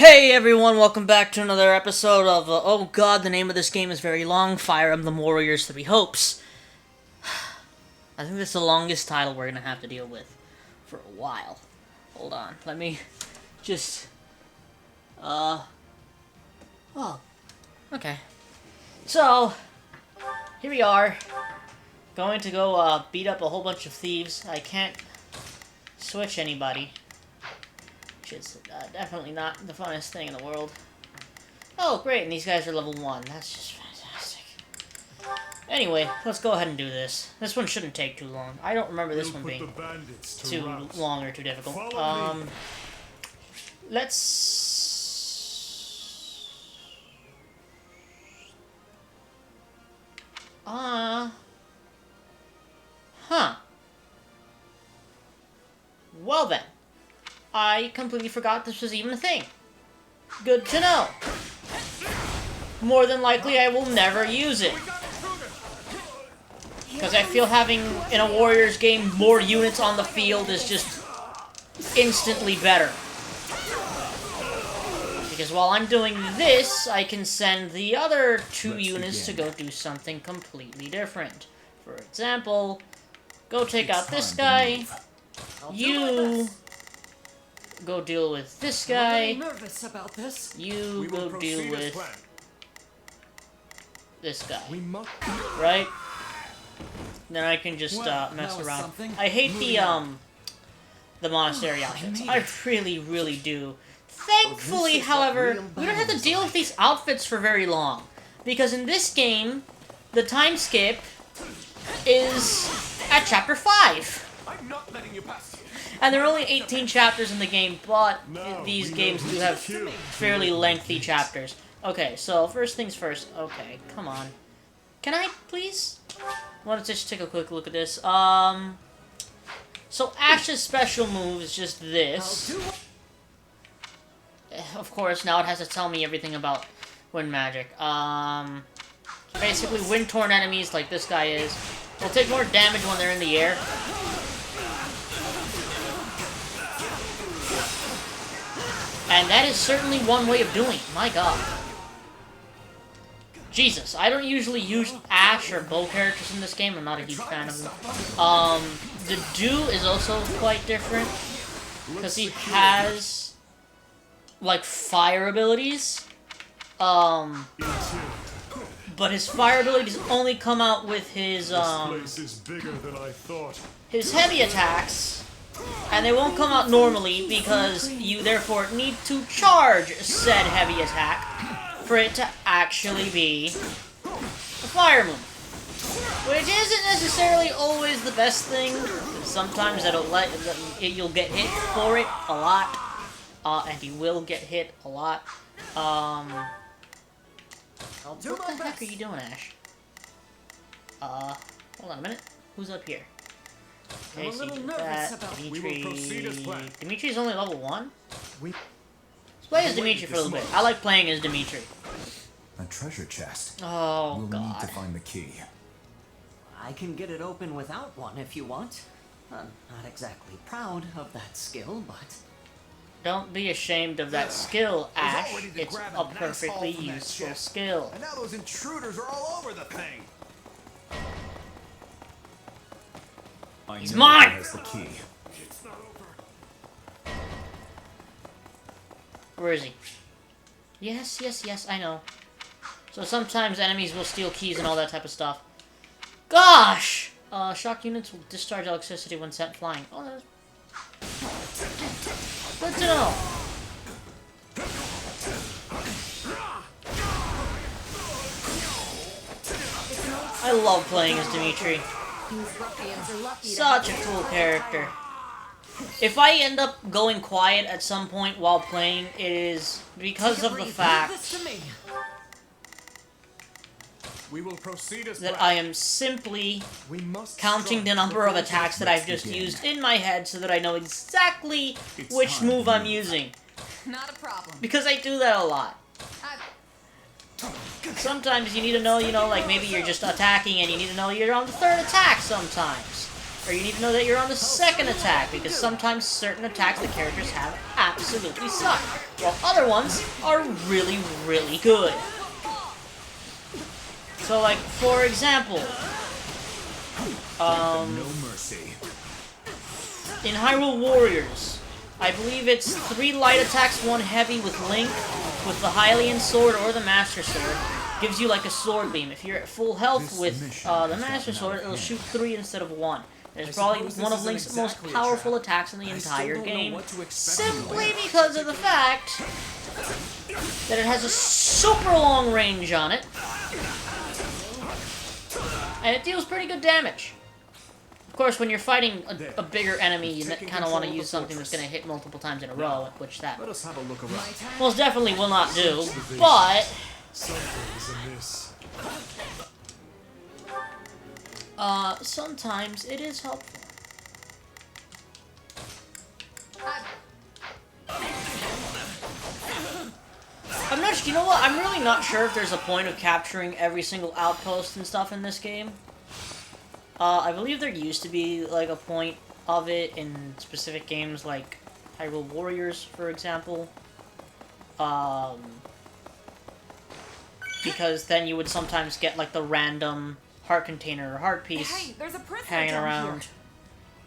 Hey everyone, welcome back to another episode of, oh god, the name of this game is very long, Fire Emblem Warriors 3 Hopes. I think this is the longest title we're gonna have to deal with for a while. Hold on, let me just, oh, okay. So, here we are, going to go, beat up a whole bunch of thieves. I can't switch anybody. It's definitely not the funnest thing in the world. Oh, great, and these guys are level 1. That's just fantastic. Anyway, let's go ahead and do this. This one shouldn't take too long. I don't remember this one being too long or too difficult. Well then. I completely forgot this was even a thing. Good to know. More than likely, I will never use it. Because I feel having, in a Warriors game, more units on the field is just instantly better. Because while I'm doing this, I can send the other 2 units to go do something completely different. For example, go take out this guy. You go deal with this guy. I'm nervous about this. You go deal with this guy. Right? Then I can just mess around. I hate the monastery outfits. I really, really do. Thankfully, however, we don't have to deal with these outfits for very long. Because in this game, the time skip is at chapter 5. I'm not letting you pass. And there are only 18 chapters in the game, but these games do have fairly lengthy chapters. Okay, so first things first. Okay, come on. Can I, please? I want to just take a quick look at this. So Ash's special move is just this. Of course, now it has to tell me everything about wind magic. Basically, wind-torn enemies, like this guy is, will take more damage when they're in the air. And that is certainly one way of doing it. My god. Jesus, I don't usually use Ash or bow characters in this game. I'm not a huge fan of them. The Dew is also quite different. Because he has, like, fire abilities. But his fire abilities only come out with his, his heavy attacks. And they won't come out normally because you therefore need to charge said heavy attack for it to actually be a fire move. Which isn't necessarily always the best thing. Sometimes you'll get hit for it a lot. And you will get hit a lot. What the heck are you doing, Ash? Hold on a minute. Who's up here? Okay, so you do that. Dimitri's only level 1? Let's play as Dimitri for a little bit. I like playing as Dimitri. A treasure chest. Oh, we'll God. need to find the key. I can get it open without one if you want. I'm not exactly proud of that skill, but... Don't be ashamed of that skill, Ash. It's a perfectly useful skill. And now those intruders are all over the thing. He's mine! Has the key. It's not over. Where is he? Yes, I know. So sometimes enemies will steal keys and all that type of stuff. Gosh! Shock units will discharge electricity when sent flying. Oh, that's good to know. I love playing as Dimitri. Such a cool character. If I end up going quiet at some point while playing, it is because of the fact that I am simply counting the number of attacks that I've just used in my head so that I know exactly which move I'm using. Not a problem. Because I do that a lot. Sometimes you need to know, like maybe you're just attacking and you need to know you're on the 3rd attack sometimes. Or you need to know that you're on the 2nd attack, because sometimes certain attacks the characters have absolutely suck, while other ones are really, really good. So, like, for example, No mercy. in Hyrule Warriors, I believe it's 3 light attacks, 1 heavy with Link, with the Hylian Sword or the Master Sword. Gives you like a sword beam. If you're at full health This with mission the has Master gotten out Sword, of it'll hand. shoot 3 instead of 1. It's I probably suppose this one of isn't Link's exactly most a powerful trap. attacks in the I still entire don't know game, what to expect from simply Link. because of the fact that it has a super long range on it, and it deals pretty good damage. Of course, when you're fighting a bigger enemy, you Taking kind of want to control of use the something that's going fortress. to hit multiple times in a row, which that Let us have a look around. most definitely will not do, but Something's amiss. sometimes it is helpful. I'm not. You know what? I'm really not sure if there's a point of capturing every single outpost and stuff in this game. I believe there used to be like a point of it in specific games like Hyrule Warriors, for example. Because then you would sometimes get like the random heart container or heart piece Hey, there's a prisoner hanging down around. here.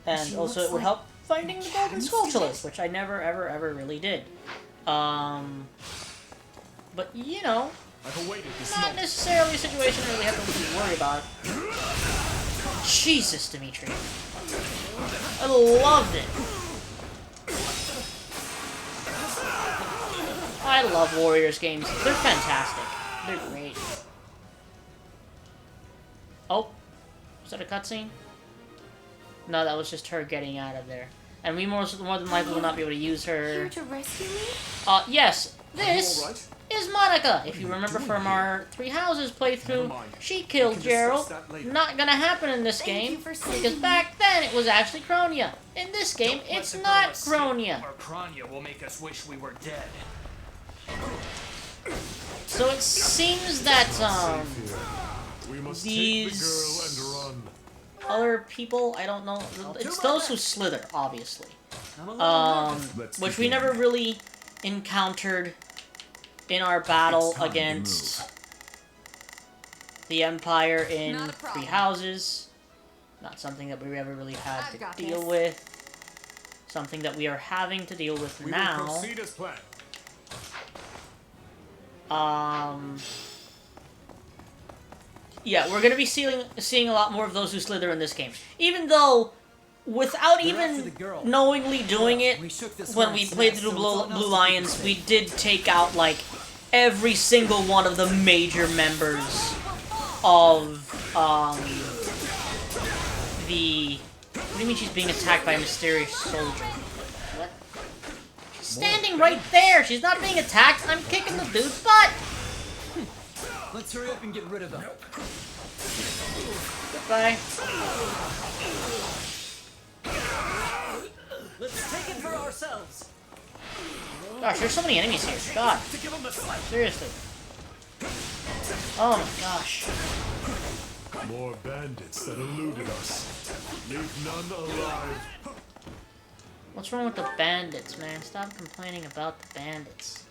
And She also looks it would like help finding the golden Cadence Skulltula, did. which I never ever really did. But you know, I've awaited this not moment. necessarily a situation I really have to worry about. Jesus, Dimitri. I loved it. I love Warriors games. They're fantastic. They're great. Oh, was that a cutscene? No, that was just her getting out of there. And we more than likely will not be able to use her. Here to rescue me? Yes, this all right? is Monica. If you remember from our Three Houses Never playthrough, mind. she We killed can discuss Gerald. that later. Not gonna happen in this Thank game, you for saving because me. back then it was actually Cronia. In this game, Don't let it's the not girl escape, Cronia. Or Cronia will make us wish we were dead. So it seems that, We must these- take the girl and run. other people, I don't know, it's those who slither, obviously. I'm a little nervous. Let's Which we begin. never really encountered in our battle It's time to against move. the Empire in Not a problem. Three Houses. Not something that we ever really had I've to got deal this. with. Something that we are having to deal with We will now. proceed as planned. Yeah, we're gonna be seeing a lot more of those who slither in this game. Even though, without They're after even the girl. knowingly doing it, We shook this when once, we and played that's through still enough Blue to Lions, keep us we safe. did take out, like, every single one of the major members of, the... What do you mean she's being attacked by a mysterious soldier? What? She's standing right there! She's not being attacked! I'm kicking the dude's butt! Let's hurry up and get rid of them. Goodbye. Let's take it for ourselves. Gosh, there's so many enemies here. God. To give him the slap. Seriously. Oh my gosh. More bandits that eluded us. Leave none alive. What's wrong with the bandits, man? Stop complaining about the bandits.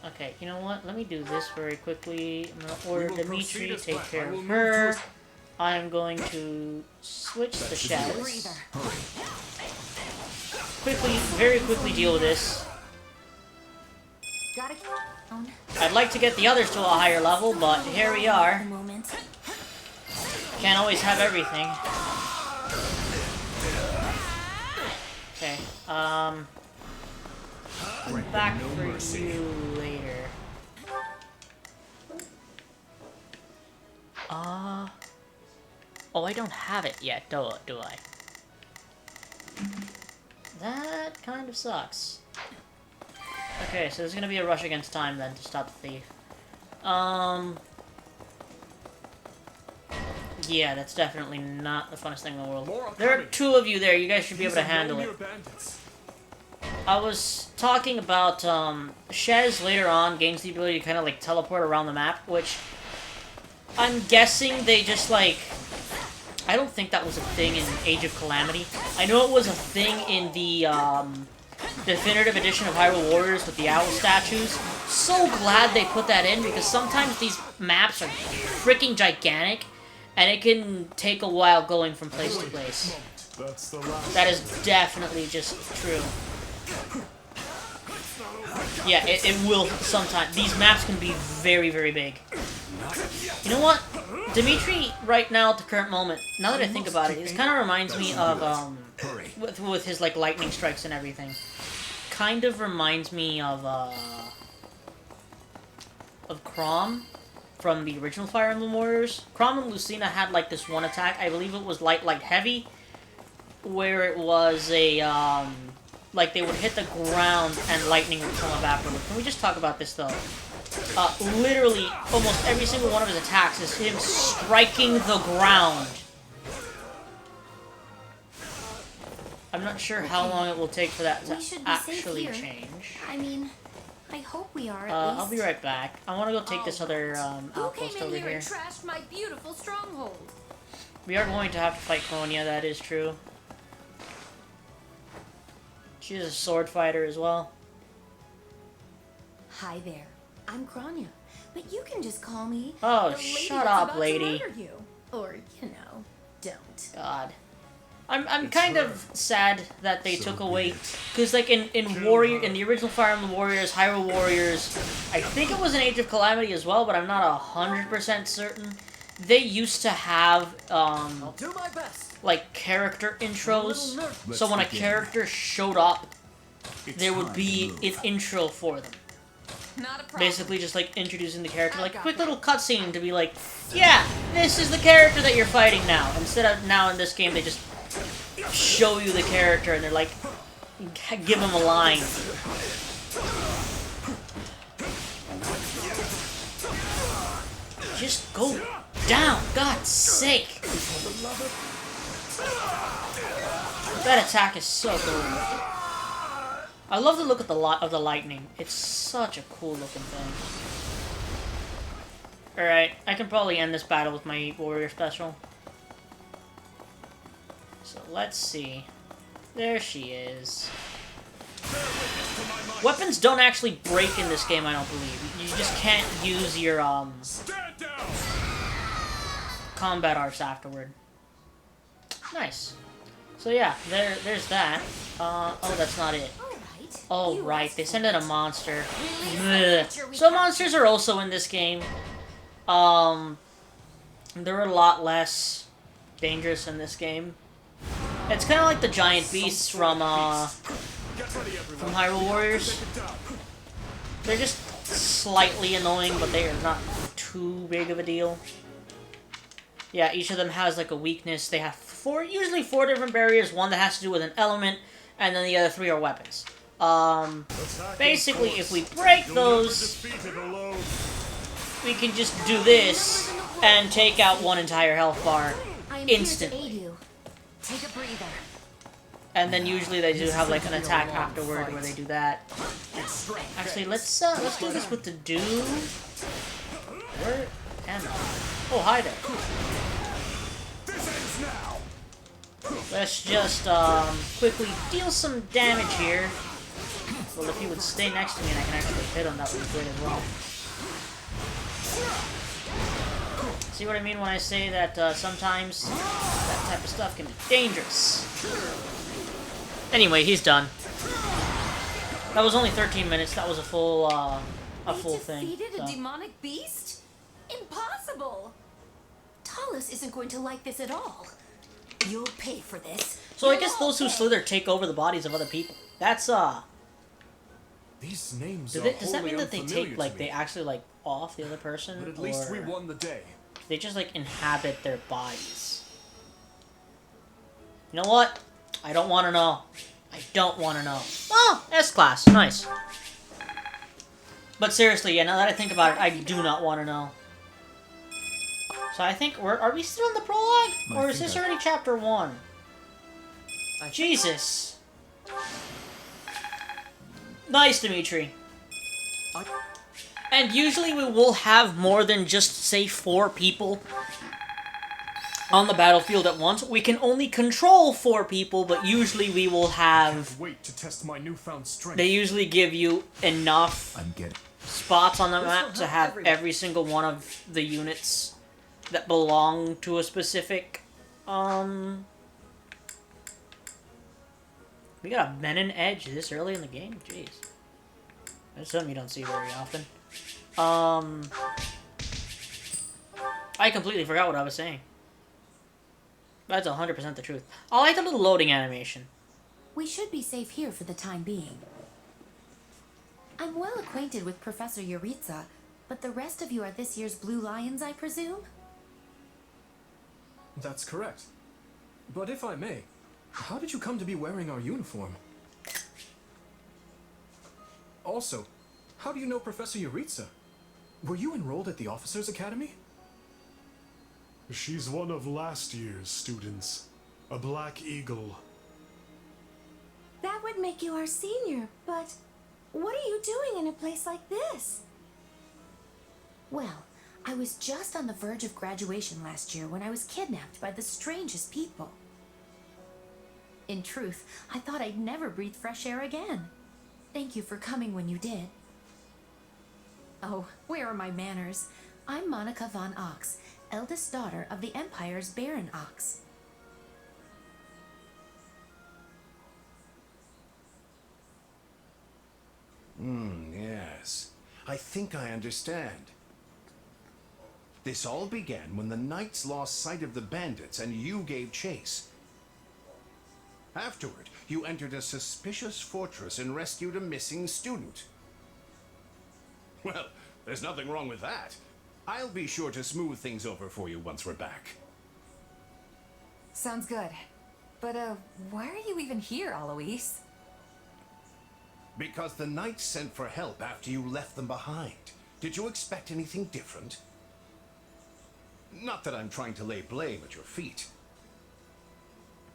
Okay, you know what? Let me do this very quickly. I'm gonna order will Dimitri, proceed as take planned. care I will of move her. to I'm going to switch the shadows. Breather. Quickly, very quickly deal with this. Gotta get down. I'd like to get the others to a higher level, but here we are. A moment. Can't always have everything. Okay, back No for mercy. you later. Oh, I don't have it yet, do I? That kind of sucks. Okay, so there's gonna be a rush against time then to stop the thief. Yeah, that's definitely not the funnest thing in the world. More are There are coming. 2 of you there, you guys should be able to These are handle no it. mere bandits. I was talking about, Shez later on gains the ability to kind of, like, teleport around the map, which I'm guessing they just, like... I don't think that was a thing in Age of Calamity. I know it was a thing in the, definitive edition of Hyrule Warriors with the owl statues. So glad they put that in, because sometimes these maps are freaking gigantic, and it can take a while going from place to place. That's the last. That is definitely just true. Yeah, it will sometimes. These maps can be very, very big. You know what? Dimitri, right now, at the current moment, now that I think about it, it kind of reminds me of, with his, like, lightning strikes and everything. Kind of reminds me of Chrom from the original Fire Emblem Warriors. Chrom and Lucina had, like, this one attack. I believe it was light, heavy, where it was a, like, they would hit the ground and lightning would come up afterwards. Can we just talk about this, though? Literally, almost every single one of his attacks is him striking the ground. I'm not sure how long it will take for that to actually change. I mean, I hope we are. I'll be right back. I want to go take this other outpost over here. And trashed my beautiful stronghold? We are going to have to fight Konya, that is true. She's a sword fighter as well. Hi there. I'm Grania, but you can just call me. Oh, the lady shut that's up, about lady. To murder you. Or, you know, don't. God. I'm kind of sad that they took away, because like in the original Fire Emblem Warriors, Hyrule Warriors, I think it was in Age of Calamity as well, but I'm not 100% certain. They used to have I'll do my best. like character intros, so when a character showed up, there would be an intro for them. Not a problem. Basically just like introducing the character, like a quick little cutscene to be like, yeah, this is the character that you're fighting now. Instead of now in this game, they just show you the character and they're like, give him a line. Just go down, God's sake. That attack is so cool. I love the look of the lightning. It's such a cool looking thing. Alright, I can probably end this battle with my warrior special. So let's see. There she is. Weapons don't actually break in this game, I don't believe. You just can't use your combat arts afterward. Nice. So yeah, there's that. Oh, that's not it. Oh, right, they sent in a monster. Ugh. So monsters are also in this game. They're a lot less dangerous in this game. It's kind of like the giant beasts from Hyrule Warriors. They're just slightly annoying, but they are not too big of a deal. Yeah, each of them has like a weakness. They have usually four different barriers. One that has to do with an element, and then the other three are weapons. Basically, if we break those, we can just do this and take out one entire health bar instantly. Take a breather. And then usually they do have like an attack afterward where they do that. Actually, let's do this with the Dew. Where am I? Oh, hi there. Let's just quickly deal some damage here. Well, if he would stay next to me and I can actually hit him, that would be great as well. See what I mean when I say that sometimes that type of stuff can be dangerous. Anyway, he's done. That was only 13 minutes. That was a full thing. Defeated a demonic beast? Impossible! Talus isn't going to like this at all. You'll pay for this. So I guess those who slither take over the bodies of other people. That's These names does that mean that they take like they actually like off the other person? But at least we won the day. They just like inhabit their bodies. You know what? I don't want to know. I don't want to know. Oh, S-class. Nice. But seriously, yeah, now that I think about it, I do not want to know. So I think are we still in the prologue? Or is this already chapter 1? Jesus. Nice, Dimitri. And usually we will have more than just, say, 4 people on the battlefield at once. We can only control 4 people, but usually we will have... Wait to test my newfound strength. They usually give you enough I'm getting. spots on the map to have every single one of the units that belong to a specific, We got a Menin Edge this early in the game? Jeez. That's something you don't see very often. I completely forgot what I was saying. That's 100% the truth. I like the little loading animation. We should be safe here for the time being. I'm well acquainted with Professor Yuritsa, but the rest of you are this year's Blue Lions, I presume? That's correct. But if I may, how did you come to be wearing our uniform? Also, how do you know Professor Yuritsa? Were you enrolled at the Officers' Academy? She's one of last year's students. A Black Eagle. That would make you our senior, but what are you doing in a place like this? Well, I was just on the verge of graduation last year when I was kidnapped by the strangest people. In truth, I thought I'd never breathe fresh air again. Thank you for coming when you did. Oh, where are my manners? I'm Monica von Ox, eldest daughter of the Empire's Baron Ox. Yes. I think I understand. This all began when the knights lost sight of the bandits and you gave chase. Afterward, you entered a suspicious fortress and rescued a missing student. Well, there's nothing wrong with that. I'll be sure to smooth things over for you once we're back. Sounds good. But, why are you even here, Alois? Because the knights sent for help after you left them behind. Did you expect anything different? Not that I'm trying to lay blame at your feet.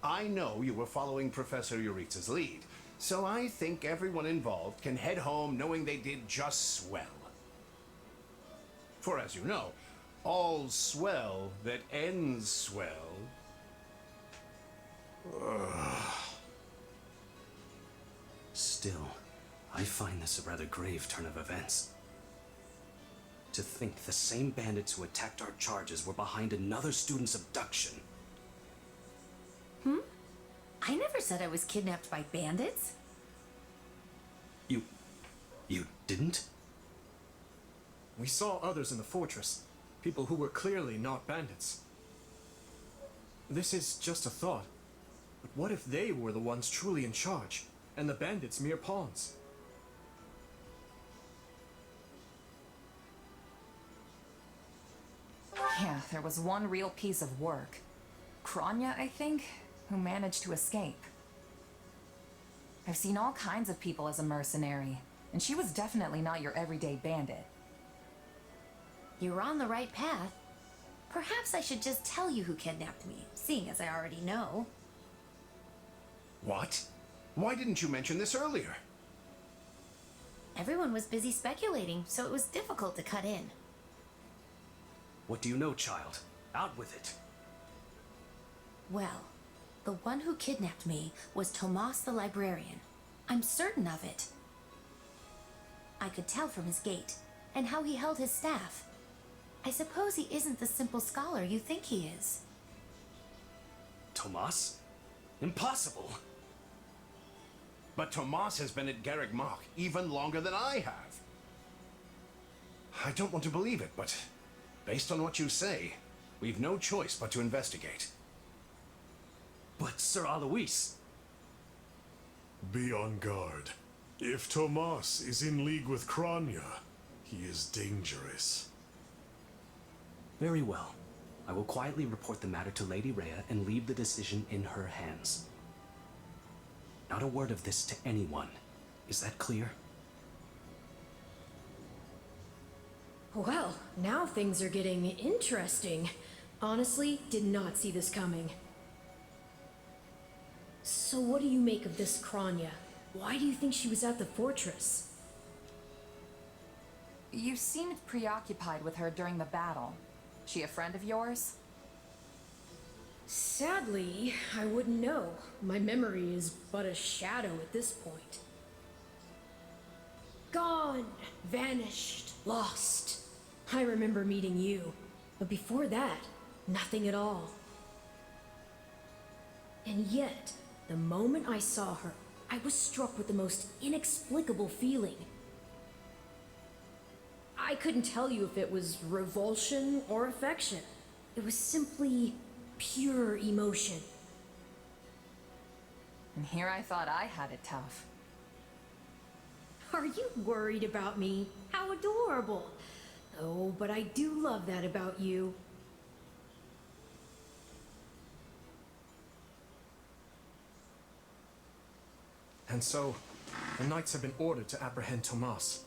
I know you were following Professor Yuritsa's lead, so I think everyone involved can head home knowing they did just swell. For as you know, all's swell that ends swell. Still, I find this a rather grave turn of events. To think the same bandits who attacked our charges were behind another student's abduction. I never said I was kidnapped by bandits. You didn't? We saw others in the fortress, people who were clearly not bandits. This is just a thought, but what if they were the ones truly in charge, and the bandits mere pawns? Yeah, there was one real piece of work. Kranya, I think, who managed to escape. I've seen all kinds of people as a mercenary, and she was definitely not your everyday bandit. You're on the right path. Perhaps I should just tell you who kidnapped me, seeing as I already know. What? Why didn't you mention this earlier? Everyone was busy speculating, so it was difficult to cut in. What do you know, child? Out with it. Well, the one who kidnapped me was Tomas the librarian. I'm certain of it. I could tell from his gait, and how he held his staff. I suppose he isn't the simple scholar you think he is. Tomas? Impossible! But Tomas has been at Garrick Mach even longer than I have. I don't want to believe it, but based on what you say, we've no choice but to investigate. But Sir Alois... Be on guard. If Tomas is in league with Kranya, he is dangerous. Very well. I will quietly report the matter to Lady Rhea and leave the decision in her hands. Not a word of this to anyone. Is that clear? Well, now things are getting interesting. Honestly, did not see this coming. So what do you make of this Kranya? Why do you think she was at the fortress? You seemed preoccupied with her during the battle. She a friend of yours? Sadly, I wouldn't know. My memory is but a shadow at this point. Gone, vanished, lost. I remember meeting you, but before that, nothing at all. And yet, the moment I saw her, I was struck with the most inexplicable feeling. I couldn't tell you if it was revulsion or affection. It was simply pure emotion. And here I thought I had it tough. Are you worried about me? How adorable. Oh, but I do love that about you. And so, the Knights have been ordered to apprehend Tomas.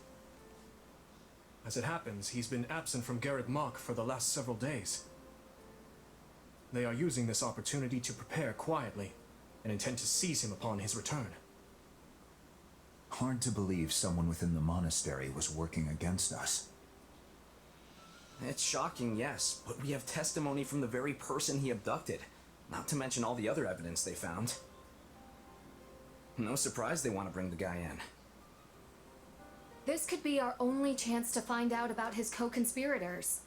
As it happens, he's been absent from Garreg Mach for the last several days. They are using this opportunity to prepare quietly, and intend to seize him upon his return. Hard to believe someone within the monastery was working against us. It's shocking, yes, but we have testimony from the very person he abducted, not to mention all the other evidence they found. No surprise they want to bring the guy in. This could be our only chance to find out about his co-conspirators.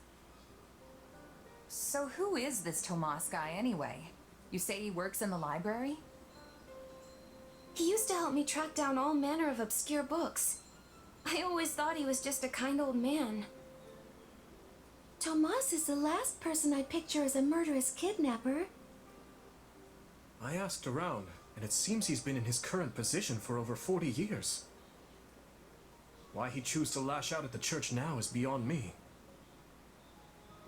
So who is this Tomas guy anyway? You say he works in the library? He used to help me track down all manner of obscure books. I always thought he was just a kind old man. Tomas is the last person I'd picture as a murderous kidnapper. I asked around, and it seems he's been in his current position for over 40 years. Why he chooses to lash out at the church now is beyond me.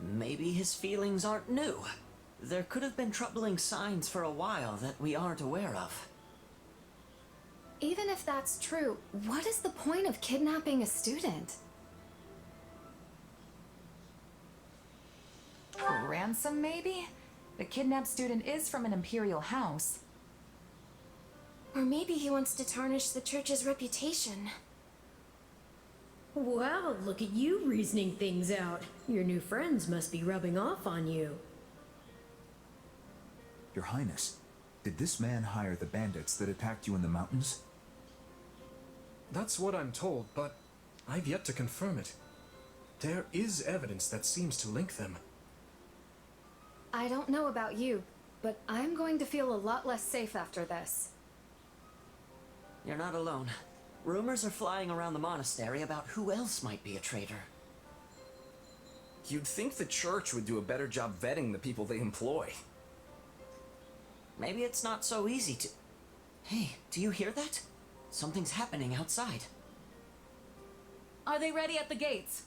Maybe his feelings aren't new. There could have been troubling signs for a while that we aren't aware of. Even if that's true, what is the point of kidnapping a student? Ransom, maybe? The kidnapped student is from an imperial house. Or maybe he wants to tarnish the church's reputation. Wow, look at you reasoning things out. Your new friends must be rubbing off on you. Your Highness, did this man hire the bandits that attacked you in the mountains? That's what I'm told, but I've yet to confirm it. There is evidence that seems to link them. I don't know about you, but I'm going to feel a lot less safe after this. You're not alone. Rumors are flying around the monastery about who else might be a traitor. You'd think the church would do a better job vetting the people they employ. Maybe it's not so easy to... Hey, do you hear that? Something's happening outside. Are they ready at the gates?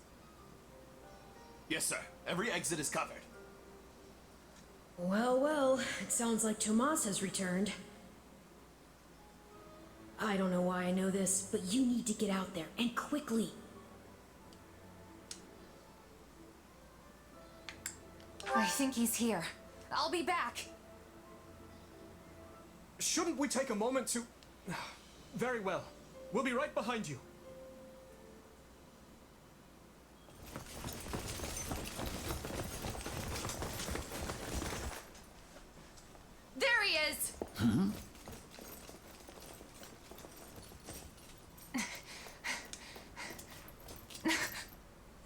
Yes, sir. Every exit is covered. Well, well, it sounds like Tomas has returned. I don't know why I know this, but you need to get out there, and quickly. I think he's here. I'll be back. Shouldn't we take a moment to... Very well. We'll be right behind you. There he is!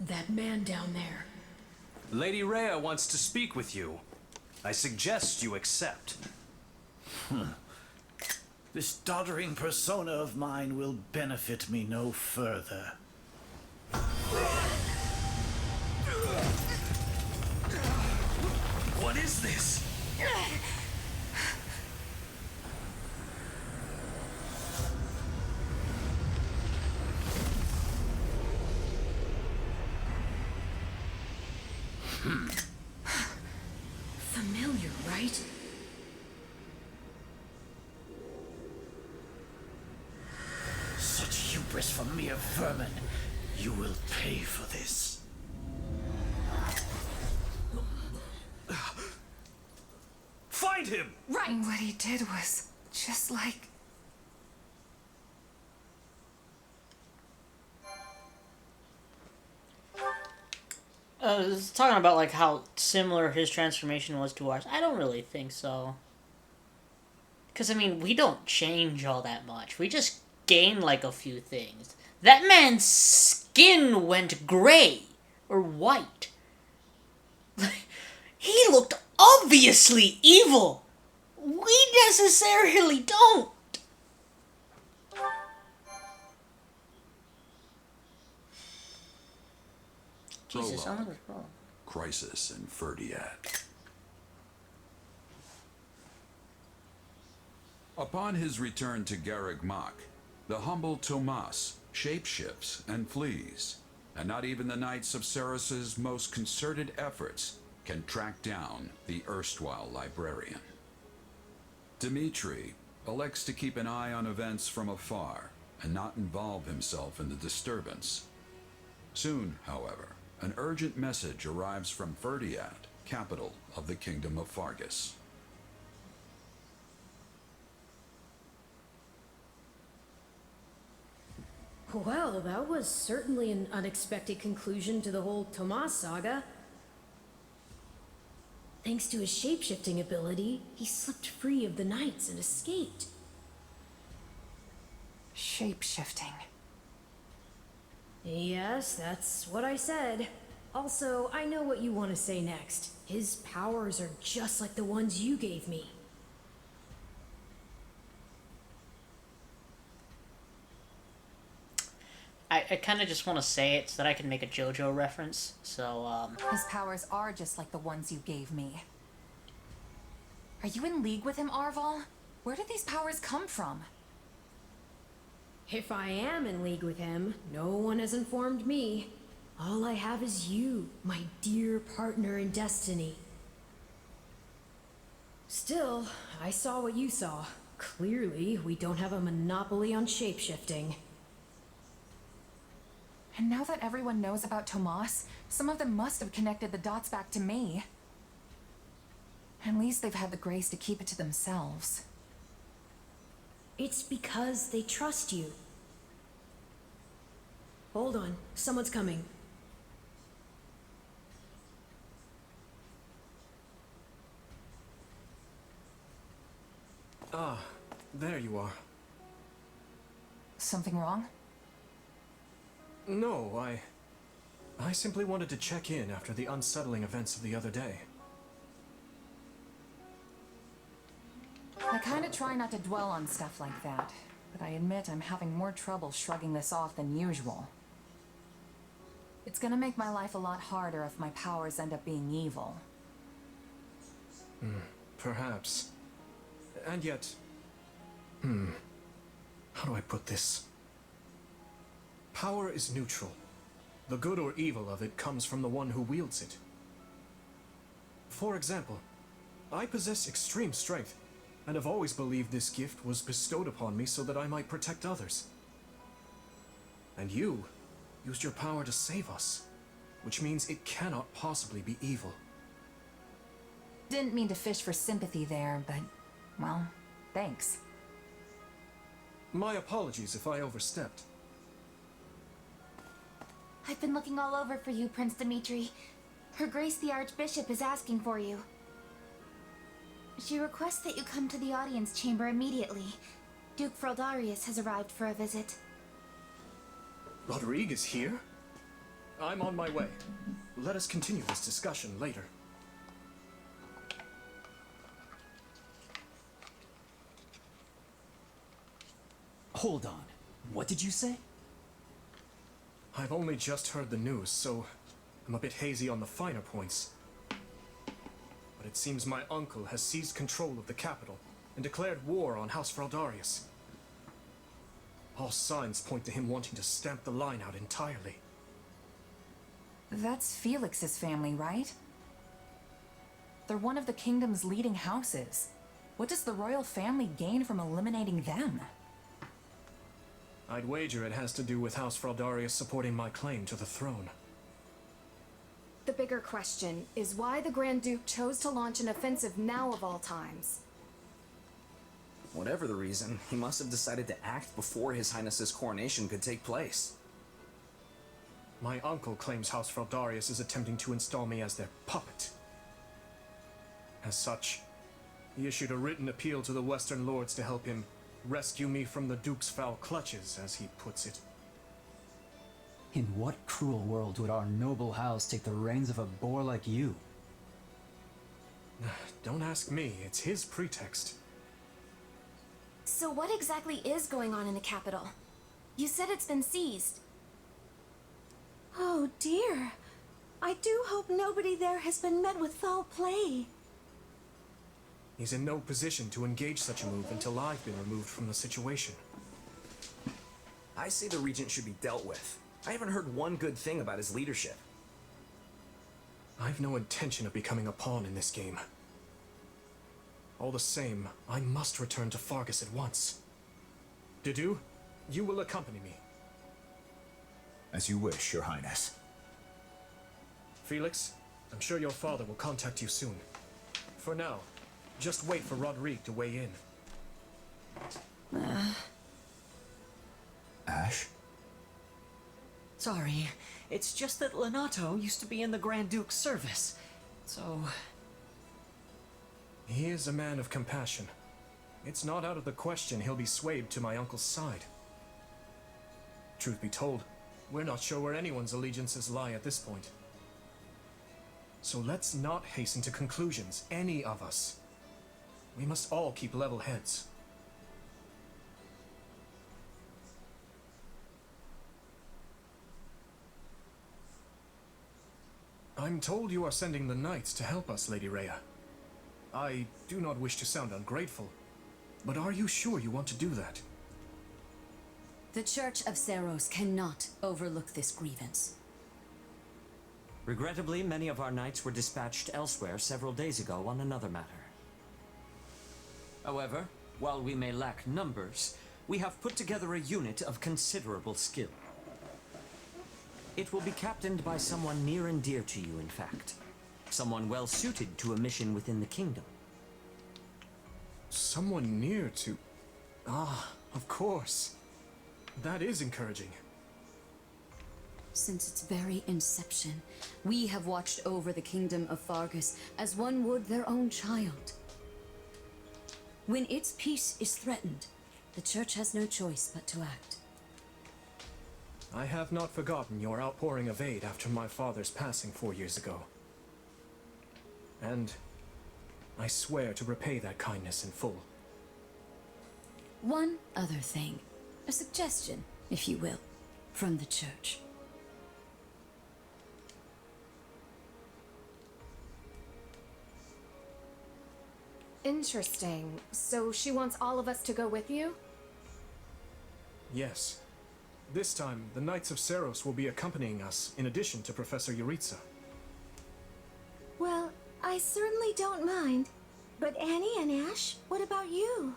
That man down there. Lady Rhea wants to speak with you. I suggest you accept. This doddering persona of mine will benefit me no further. What is this? Familiar, right? Such hubris from mere vermin. You will pay for this. Find him! Right! What he did was just like... talking about like how similar his transformation was to ours. I don't really think so. Because, I mean, we don't change all that much. We just gain like a few things. That man's skin went gray or white. He looked obviously evil. We necessarily don't. Jesus, I'm Prologue. Crisis in Ferdiad. Upon his return to Garreg Mach, the humble Tomas shapeshifts and flees, and not even the Knights of Ceres's most concerted efforts can track down the erstwhile librarian. Dmitri elects to keep an eye on events from afar and not involve himself in the disturbance. Soon, however, an urgent message arrives from Ferdiad, capital of the Kingdom of Fargus. Well, that was certainly an unexpected conclusion to the whole Tomas saga. Thanks to his shapeshifting ability, he slipped free of the knights and escaped. Shapeshifting. Yes, that's what I said. Also, I know what you want to say next. His powers are just like the ones you gave me. I kind of just want to say it so that I can make a JoJo reference. So, His powers are just like the ones you gave me. Are you in league with him, Arval? Where did these powers come from? If I am in league with him, no one has informed me. All I have is you, my dear partner in destiny. Still, I saw what you saw. Clearly, we don't have a monopoly on shapeshifting. And now that everyone knows about Tomas, some of them must have connected the dots back to me. At least they've had the grace to keep it to themselves. It's because they trust you. Hold on, someone's coming. Ah, there you are. Something wrong? No, I simply wanted to check in after the unsettling events of the other day. I kinda try not to dwell on stuff like that, but I admit I'm having more trouble shrugging this off than usual. It's gonna make my life a lot harder if my powers end up being evil. Perhaps. And yet... How do I put this? Power is neutral. The good or evil of it comes from the one who wields it. For example, I possess extreme strength, and have always believed this gift was bestowed upon me so that I might protect others. And you used your power to save us, which means it cannot possibly be evil. Didn't mean to fish for sympathy there, but, well, thanks. My apologies if I overstepped. I've been looking all over for you, Prince Dmitri. Her Grace the Archbishop is asking for you. She requests that you come to the audience chamber immediately. Duke Fraldarius has arrived for a visit. Rodrigue is here? I'm on my way. Let us continue this discussion later. Hold on. What did you say? I've only just heard the news, so I'm a bit hazy on the finer points. But it seems my uncle has seized control of the capital and declared war on House Fraldarius. All signs point to him wanting to stamp the line out entirely. That's Felix's family, right? They're one of the kingdom's leading houses. What does the royal family gain from eliminating them? I'd wager it has to do with House Fraldarius supporting my claim to the throne. The bigger question is why the Grand Duke chose to launch an offensive now of all times. Whatever the reason, he must have decided to act before His Highness's coronation could take place. My uncle claims House Fraldarius is attempting to install me as their puppet. As such, he issued a written appeal to the Western Lords to help him rescue me from the Duke's foul clutches, as he puts it. In what cruel world would our noble house take the reins of a boor like you? Don't ask me, it's his pretext. So what exactly is going on in the capital? You said it's been seized. Oh dear. I do hope nobody there has been met with foul play. He's in no position to engage such a move until I've been removed from the situation. I say the Regent should be dealt with. I haven't heard one good thing about his leadership. I've no intention of becoming a pawn in this game. All the same, I must return to Fargus at once. Dedue, you will accompany me. As you wish, Your Highness. Felix, I'm sure your father will contact you soon. For now, just wait for Rodrigue to weigh in. Ash? Sorry, it's just that Lenato used to be in the Grand Duke's service, so... He is a man of compassion. It's not out of the question he'll be swayed to my uncle's side. Truth be told, we're not sure where anyone's allegiances lie at this point. So let's not hasten to conclusions, any of us. We must all keep level heads. I'm told you are sending the knights to help us, Lady Rhea. I do not wish to sound ungrateful, but are you sure you want to do that? The Church of Seiros cannot overlook this grievance. Regrettably, many of our knights were dispatched elsewhere several days ago on another matter. However, while we may lack numbers, we have put together a unit of considerable skill. It will be captained by someone near and dear to you, in fact. Someone well suited to a mission within the kingdom. Someone near to... Ah, of course. That is encouraging. Since its very inception, we have watched over the kingdom of Fargus as one would their own child. When its peace is threatened, the Church has no choice but to act. I have not forgotten your outpouring of aid after my father's passing 4 years ago. And I swear to repay that kindness in full. One other thing, a suggestion, if you will, from the Church. Interesting. So she wants all of us to go with you? Yes. This time, the Knights of Seiros will be accompanying us, in addition to Professor Yuritsa. Well, I certainly don't mind. But Annie and Ash, what about you?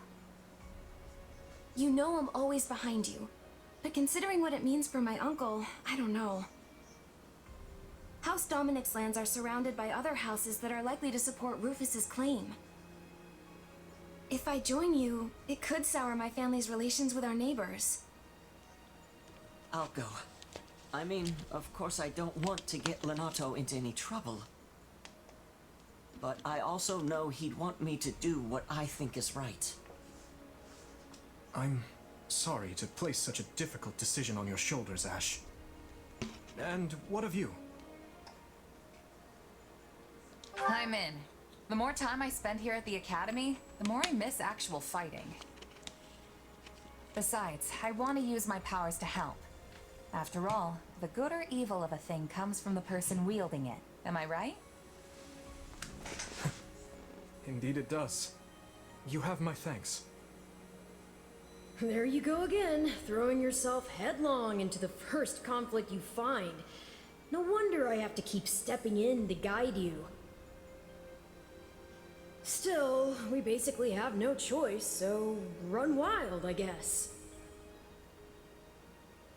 You know I'm always behind you. But considering what it means for my uncle, I don't know. House Dominic's lands are surrounded by other houses that are likely to support Rufus's claim. If I join you, it could sour my family's relations with our neighbors. I'll go. I mean, of course I don't want to get Lenato into any trouble. But I also know he'd want me to do what I think is right. I'm sorry to place such a difficult decision on your shoulders, Ash. And what of you? I'm in. The more time I spend here at the academy, the more I miss actual fighting. Besides, I want to use my powers to help. After all, the good or evil of a thing comes from the person wielding it. Am I right? Indeed it does. You have my thanks. There you go again, throwing yourself headlong into the first conflict you find. No wonder I have to keep stepping in to guide you. Still, we basically have no choice, so run wild, I guess.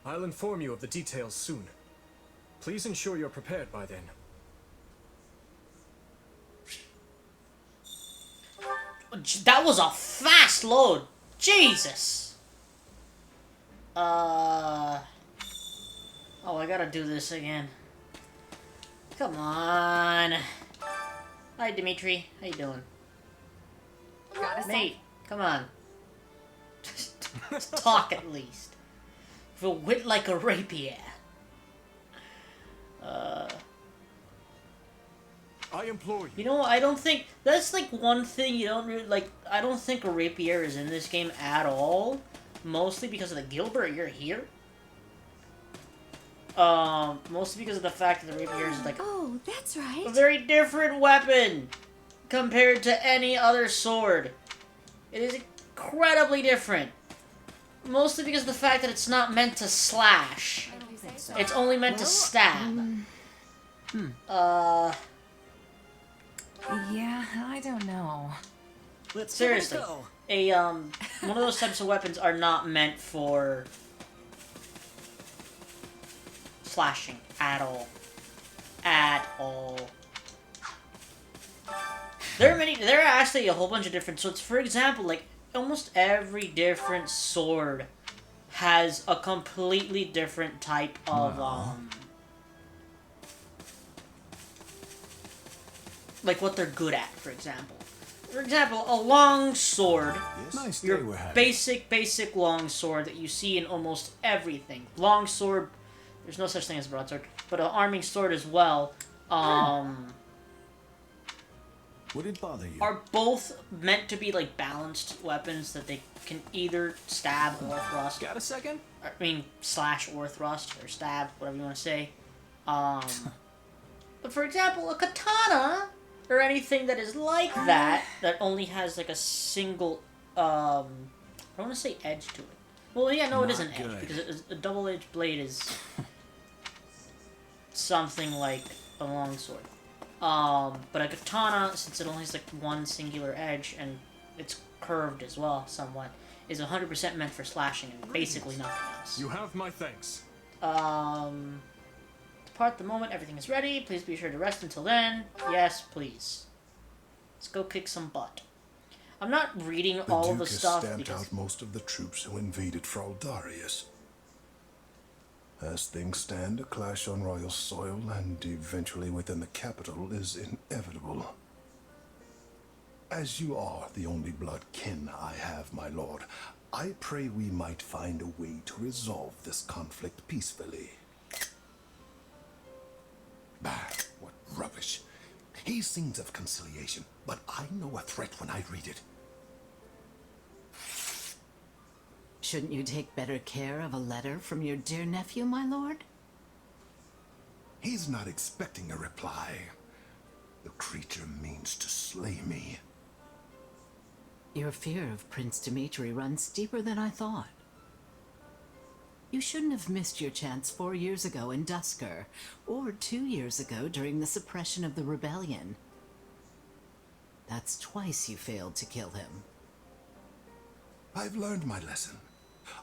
I'll inform you of the details soon. Please ensure you're prepared by then. That was a fast load. Jesus. Oh, I gotta do this again. Come on. Hi, Dimitri. How you doing? Got a Mate, come on. Talk at least. With a wit like a rapier. I implore you. You know, I don't think... That's, like, one thing you don't really... Like, I don't think a rapier is in this game at all. Mostly because of the Gilbert, you're here. Mostly because of the fact that the rapier is, like... Oh, that's right. A very different weapon compared to any other sword. It is incredibly different. Mostly because of the fact that it's not meant to slash. I don't think so. It's only meant to stab. Yeah, I don't know. Let's Seriously, give it a go. one of those types of weapons are not meant for slashing at all. At all. There are actually a whole bunch of different swords. For example, like, almost every different sword has a completely different type of, like, what they're good at, for example. For example, a long sword. Nice day Your we're having. basic long sword that you see in almost everything. Long sword, there's no such thing as a broadsword, but an arming sword as well, Would it bother you? are both meant to be, like, balanced weapons that they can either stab or thrust. Got a second? I mean, slash or thrust, or stab, whatever you want to say. But for example, a katana, or anything that is like that only has, like, a single, I don't want to say edge to it. Well, yeah, no, it is an Not edge, good. because a double-edged blade is something like a longsword. But a katana, since it only has, like, one singular edge, and it's curved as well, somewhat, is 100% meant for slashing, and basically nothing else. You have my thanks. Depart the moment everything is ready. Please be sure to rest until then. Yes, please. Let's go kick some butt. I'm not reading The all Duke of the has stuff stamped because... out most of the troops who invaded Fraldarius. As things stand, a clash on royal soil and eventually within the capital is inevitable. As you are the only blood kin I have, my lord, I pray we might find a way to resolve this conflict peacefully. Bah, what rubbish. He sings of conciliation, but I know a threat when I read it. Shouldn't you take better care of a letter from your dear nephew, my lord? He's not expecting a reply. The creature means to slay me. Your fear of Prince Dimitri runs deeper than I thought. You shouldn't have missed your chance 4 years ago in Dusker, or 2 years ago during the suppression of the rebellion. That's twice you failed to kill him. I've learned my lesson.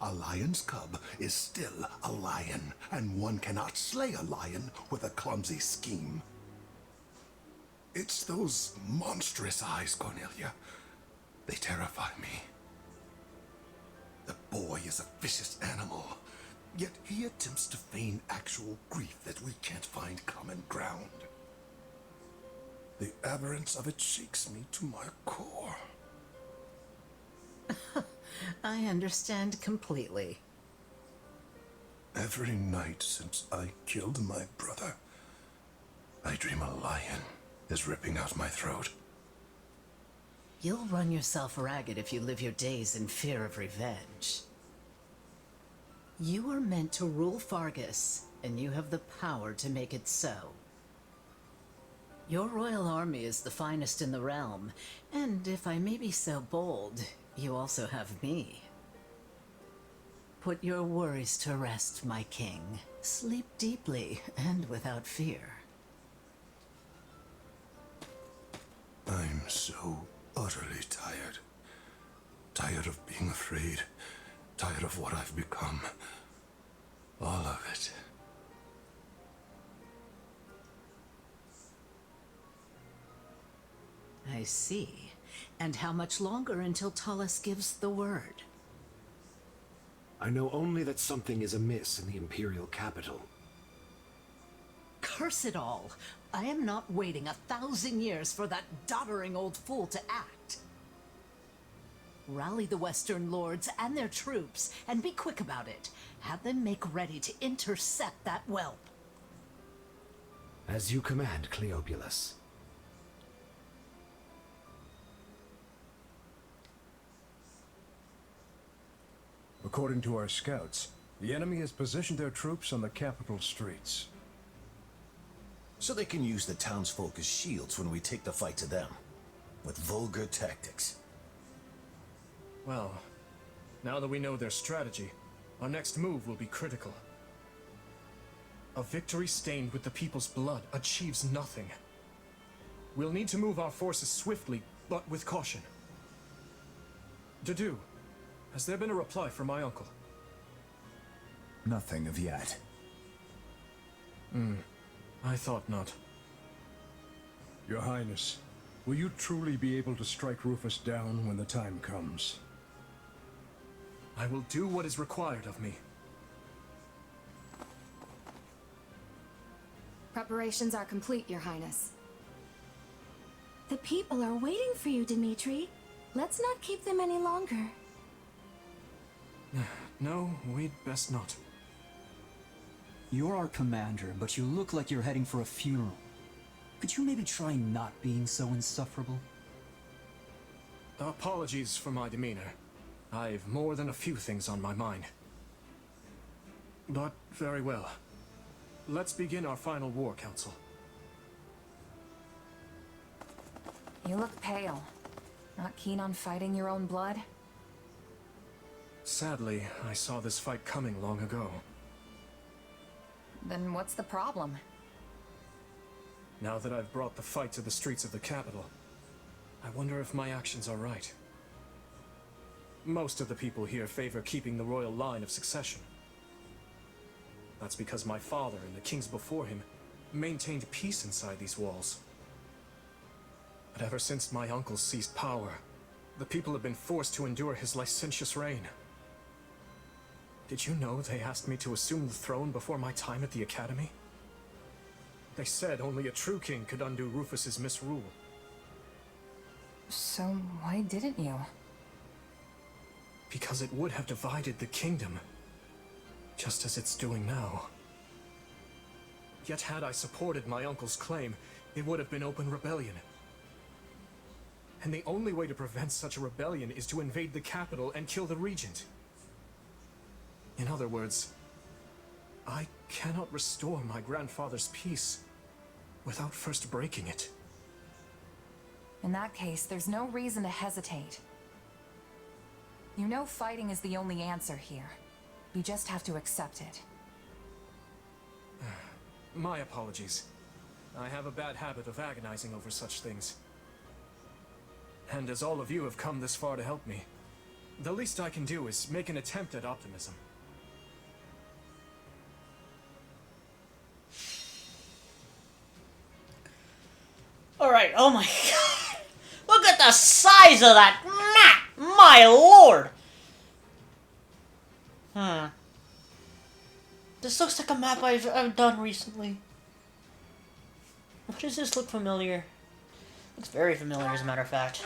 A lion's cub is still a lion, and one cannot slay a lion with a clumsy scheme. It's those monstrous eyes, Cornelia. They terrify me. The boy is a vicious animal, yet he attempts to feign actual grief that we can't find common ground. The aberrance of it shakes me to my core. I understand completely. Every night since I killed my brother, I dream a lion is ripping out my throat. You'll run yourself ragged if you live your days in fear of revenge. You were meant to rule Fargus, and you have the power to make it so. Your royal army is the finest in the realm, and if I may be so bold, you also have me. Put your worries to rest, my king. Sleep deeply and without fear. I'm so utterly tired. Tired of being afraid. Tired of what I've become. All of it. I see. And how much longer until Tullus gives the word? I know only that something is amiss in the Imperial capital. curse it all. I am not waiting 1,000 years for that doddering old fool to act. Rally the Western Lords and their troops, and be quick about it. Have them make ready to intercept that whelp. As you command, Cleobulus. According to our scouts, the enemy has positioned their troops on the capital streets. So they can use the townsfolk as shields when we take the fight to them. With vulgar tactics. Well, now that we know their strategy, our next move will be critical. A victory stained with the people's blood achieves nothing. We'll need to move our forces swiftly, but with caution. Dedu, has there been a reply from my uncle? Nothing of yet. I thought not. Your Highness, will you truly be able to strike Rufus down when the time comes? I will do what is required of me. Preparations are complete, Your Highness. The people are waiting for you, Dimitri. Let's not keep them any longer. No, we'd best not. You're our commander, but you look like you're heading for a funeral. Could you maybe try not being so insufferable? Apologies for my demeanor. I've more than a few things on my mind. But very well. Let's begin our final war council. You look pale. Not keen on fighting your own blood? Sadly, I saw this fight coming long ago. Then what's the problem? Now that I've brought the fight to the streets of the capital, I wonder if my actions are right. Most of the people here favor keeping the royal line of succession. That's because my father and the kings before him maintained peace inside these walls. But ever since my uncle seized power, the people have been forced to endure his licentious reign. Did you know they asked me to assume the throne before my time at the academy? They said only a true king could undo Rufus's misrule. So why didn't you? Because it would have divided the kingdom, just as it's doing now. Yet had I supported my uncle's claim, it would have been open rebellion. And the only way to prevent such a rebellion is to invade the capital and kill the regent. In other words, I cannot restore my grandfather's peace without first breaking it. In that case, there's no reason to hesitate. You know fighting is the only answer here. You just have to accept it. My apologies. I have a bad habit of agonizing over such things. And as all of you have come this far to help me, the least I can do is make an attempt at optimism. Alright, oh my god. Look at the size of that map! My lord! This looks like a map I've done recently. Why does this look familiar? Looks very familiar, as a matter of fact.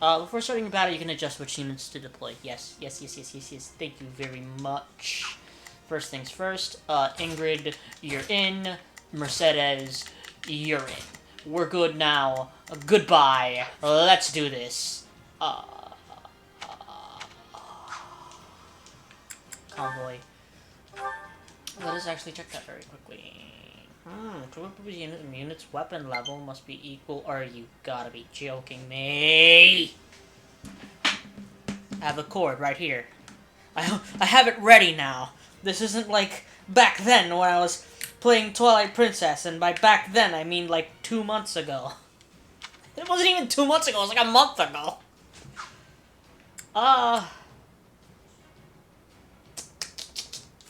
Before starting your battle, you can adjust which units to deploy. Yes. Thank you very much. First things first, Ingrid, you're in. Mercedes, you're in. We're good now. Goodbye. Let's do this. Convoy. Let us actually check that very quickly. Unit's weapon level must be equal, or you gotta be joking me. I have a cord right here. I have it ready now. This isn't like back then when I was playing Twilight Princess, and by back then I mean like 2 months ago. It wasn't even 2 months ago, it was like a month ago.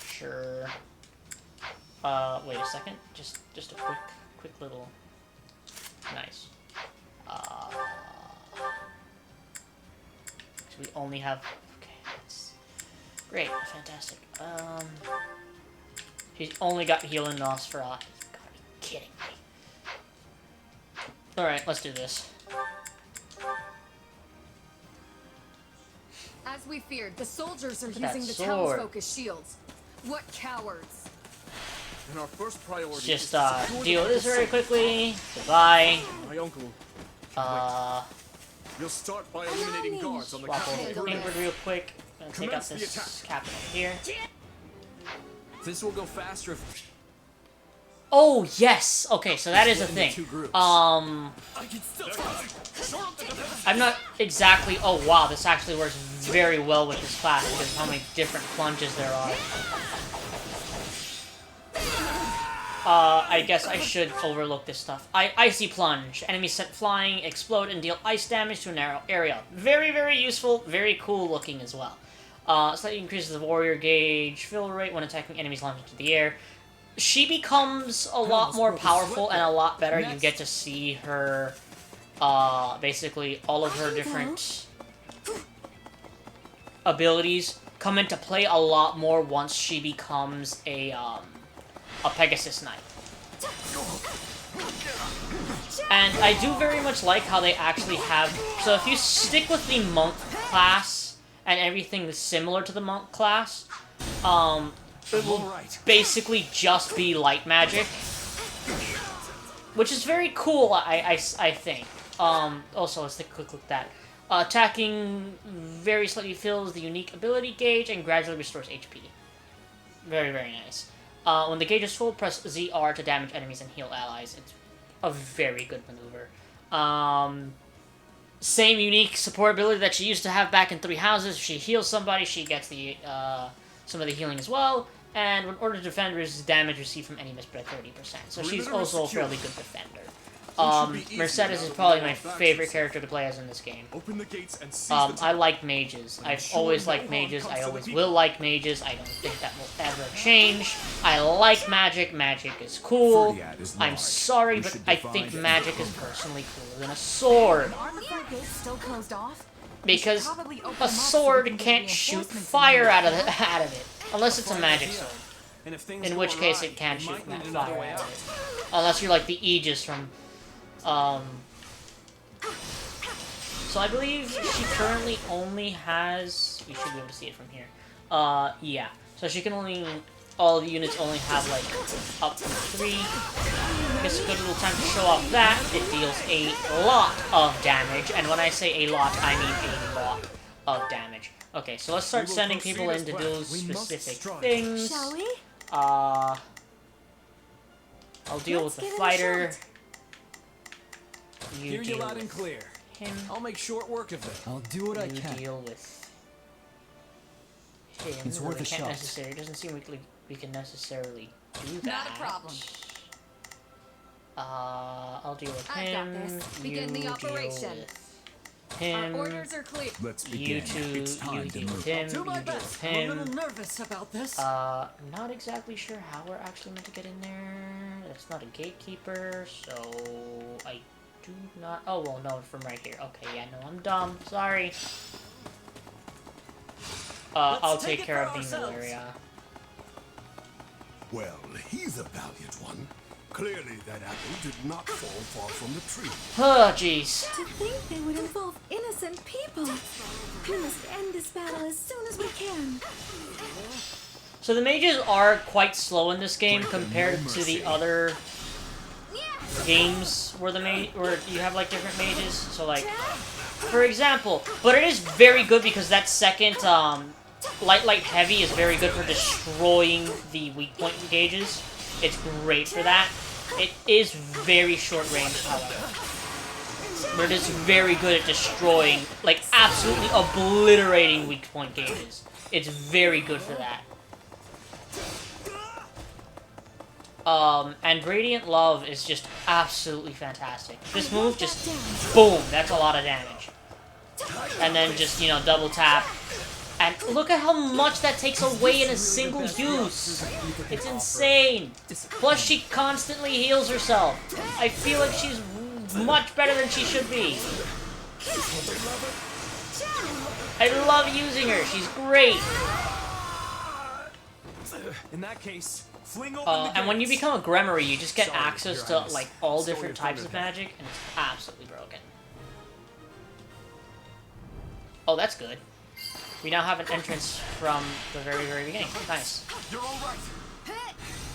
Sure. Wait a second. Just a quick little... Nice. So we only have... Okay, that's... Great, fantastic. She's only got heal in Nosferatu. You've gotta be kidding me. Alright, let's do this. As we feared, the soldiers are Look at using that the town's sword. focus shields. What cowards! And our first priority Just is to secure deal the with this very facility. quickly. Goodbye. My uncle. We'll start by eliminating guards on the Swap capital over perimeter. Ingrid real quick. Gonna take out Commence the this attack. captain here. This will go faster if... Oh, yes! Okay, so that is a thing. I'm not exactly... Oh, wow, this actually works very well with this class because of how many different plunges there are. I guess I should overlook this stuff. Icy Plunge. Enemies set flying, explode, and deal ice damage to a narrow area. Very, very useful, very cool looking as well. Slightly increases the warrior gauge, fill rate when attacking enemies launched into the air. She becomes a lot more powerful and a lot better. You get to see her, basically all of her different abilities come into play a lot more once she becomes a Pegasus Knight. And I do very much like how they actually have... So if you stick with the monk class and everything that's similar to the monk class, it will basically just be light magic. Which is very cool, I think. Also, let's take a quick look at that. Attacking very slightly fills the unique ability gauge and gradually restores HP. Very, very nice. When the gauge is full, press ZR to damage enemies and heal allies. It's a very good maneuver. Same unique support ability that she used to have back in Three Houses. If she heals somebody, she gets the some of the healing as well. And when ordered to defend, reduces damage received from enemies by 30%. So she's also a fairly good defender. Mercedes is probably my favorite character to play as in this game. Open the gates and seize the I like mages. I've always liked mages. I always will like mages. I don't think that will ever change. I like magic. Magic is cool. I'm sorry, but I think magic is personally cooler than a sword. Aren't the front gates still closed off? Because a sword can't shoot fire out of it. Unless it's a magic sword. In which case it can shoot fire out of it. Unless you're like the Aegis from... So I believe she currently only has... We should be able to see it from here. Yeah. So she can only... All the units only have, like, up to 3. I guess a good little time to show off that. It deals a lot of damage. And when I say a lot, I mean a lot of damage. Okay, so let's start sending people in to do specific things. Shall we? I'll deal with the fighter. You Hear you deal loud and with clear. him. I'll make short work of it. I'll do what I You can. deal with him. It's Well, worth we a can't shot. necessarily. It doesn't seem like we can necessarily do that. Not a problem. I'll deal with I've him. got this. Begin the You operation. Deal with him. Our orders are clear. Let's You begin. two, It's you time to deal with move. him. Do You my deal best. with I'm a him. little nervous about this. Not exactly sure how we're actually meant to get in there. That's not a gatekeeper, so I do not... Oh, well, no, from right here. Okay, yeah, no, I'm dumb. Sorry. I'll take care of the middle area. Well, he's a valiant one. Clearly that apple did not fall far from the tree. Oh, jeez. To think they would involve innocent people. We must end this battle as soon as we can. So the mages are quite slow in this game compared to the other games where where you have like different mages. So like, for example, but it is very good because that second light heavy is very good for destroying the weak point gauges. It's great for that. It is very short range, however. But it is very good at destroying, like absolutely obliterating weak point gauges. It's very good for that. And Radiant Love is just absolutely fantastic. This move just, boom, that's a lot of damage. And then just, you know, double tap. And look at how much that takes away in a single use. It's insane. Plus, she constantly heals herself. I feel like she's much better than she should be. I love using her. She's great. In that case, And when you become a Gremory, you just get access to like all different types of magic, and it's absolutely broken. Oh, that's good. We now have an entrance from the very, very beginning. Nice. You're all right.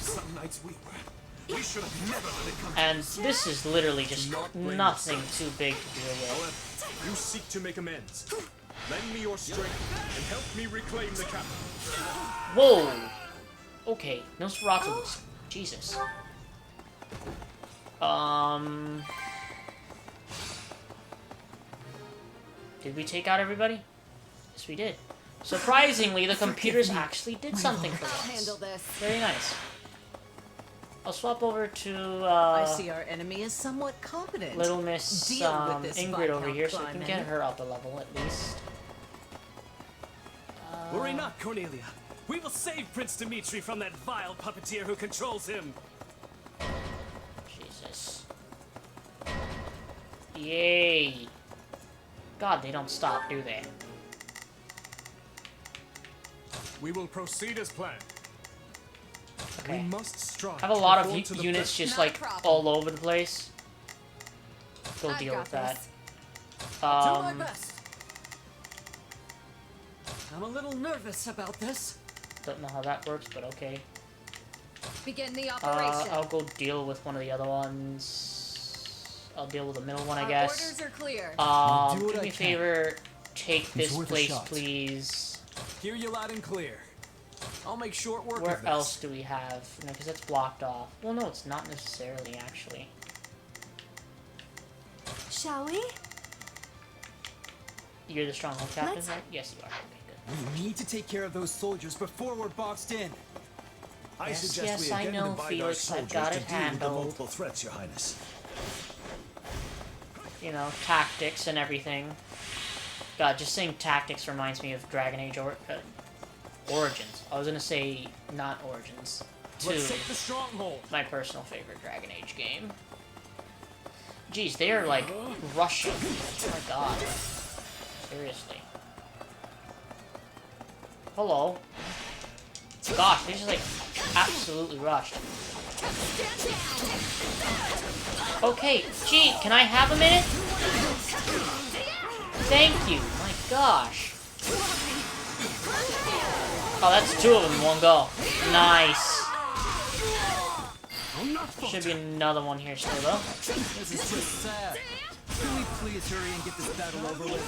Some nights we should have never let it come. And this is literally just nothing too big to deal with. However, you seek to make amends. Lend me your strength and help me reclaim the capital. Whoa! Okay, Nosferatu. Jesus. Did we take out everybody? Yes, we did. Surprisingly, the computers actually did something for us. Very nice. I'll swap over to, I see our enemy is somewhat competent. Little Miss Deal with this Ingrid over Viscount here, so we can Kleiman. get her up a level at least. Worry not, Cornelia. We will save Prince Dimitri from that vile puppeteer who controls him. Jesus. Yay. God, they don't stop, do they? We will proceed as planned. Okay. We must strive. I have a lot to of to the units best- just like all over the place. Go deal with that. Do my best. I'm a little nervous about this. Don't know how that works, but okay. Begin the operation. I'll go deal with one of the other ones. I'll deal with the middle one, I Our guess. orders are clear. Do me a favor. Take It's this worth a place, shot. please. Hear you loud and clear. I'll make short work Where of this. else do we have? No, because that's blocked off. Well, no, it's not necessarily, actually. Shall we? You're the stronghold captain, Let's- right? Yes, you are. Okay, good. We need to take care of those soldiers before we're boxed in. I Yes, suggest yes, we I again know, divide our Felix, I've soldiers got to it deal with the handled. multiple threats, Your Highness. You know, tactics and everything. God, just saying tactics reminds me of Dragon Age Origins. I was gonna say not Origins. Let's take the stronghold. My personal favorite Dragon Age game. Jeez, they are like rushing. Oh my god. Seriously. Hello. Gosh, they just like absolutely rushed. Okay, gee, can I have a minute? Thank you. My gosh. Oh, that's two of them in one go. Nice. Should be another one here still, though. This is just sad. Can we please hurry and get this battle over with?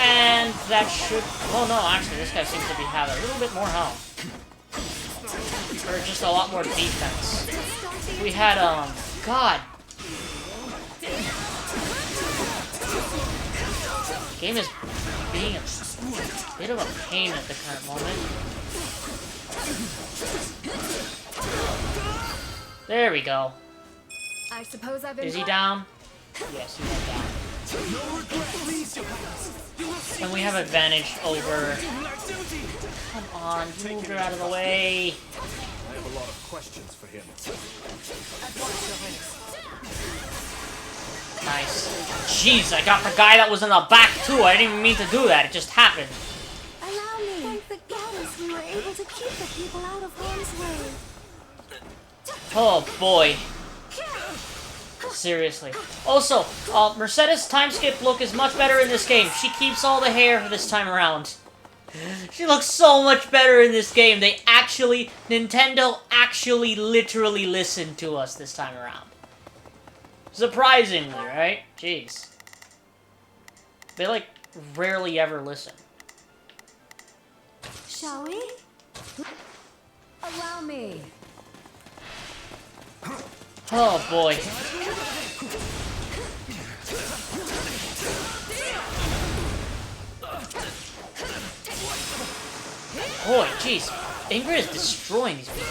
And that should... Oh no, actually, this guy seems to be having a little bit more health. Or just a lot more defense. We had, God. Game is being a bit of a pain at the current moment. There we go. I suppose I've been. Is he down? Yes, he went down. And we have advantage over... Come on, move her out of the way. I have a lot of questions for him. Nice. Jeez, I got the guy that was in the back too. I didn't even mean to do that. It just happened. Allow me. Thank the goddess we were able to keep the people out of harm's way. Oh boy. Seriously. Also, Mercedes timeskip look is much better in this game. She keeps all the hair this time around. She looks so much better in this game. Nintendo actually literally listened to us this time around. Surprisingly, right? Jeez. They, like, rarely ever listen. Shall we? Allow me. Oh, boy. Boy, jeez. Ingrid is destroying these people.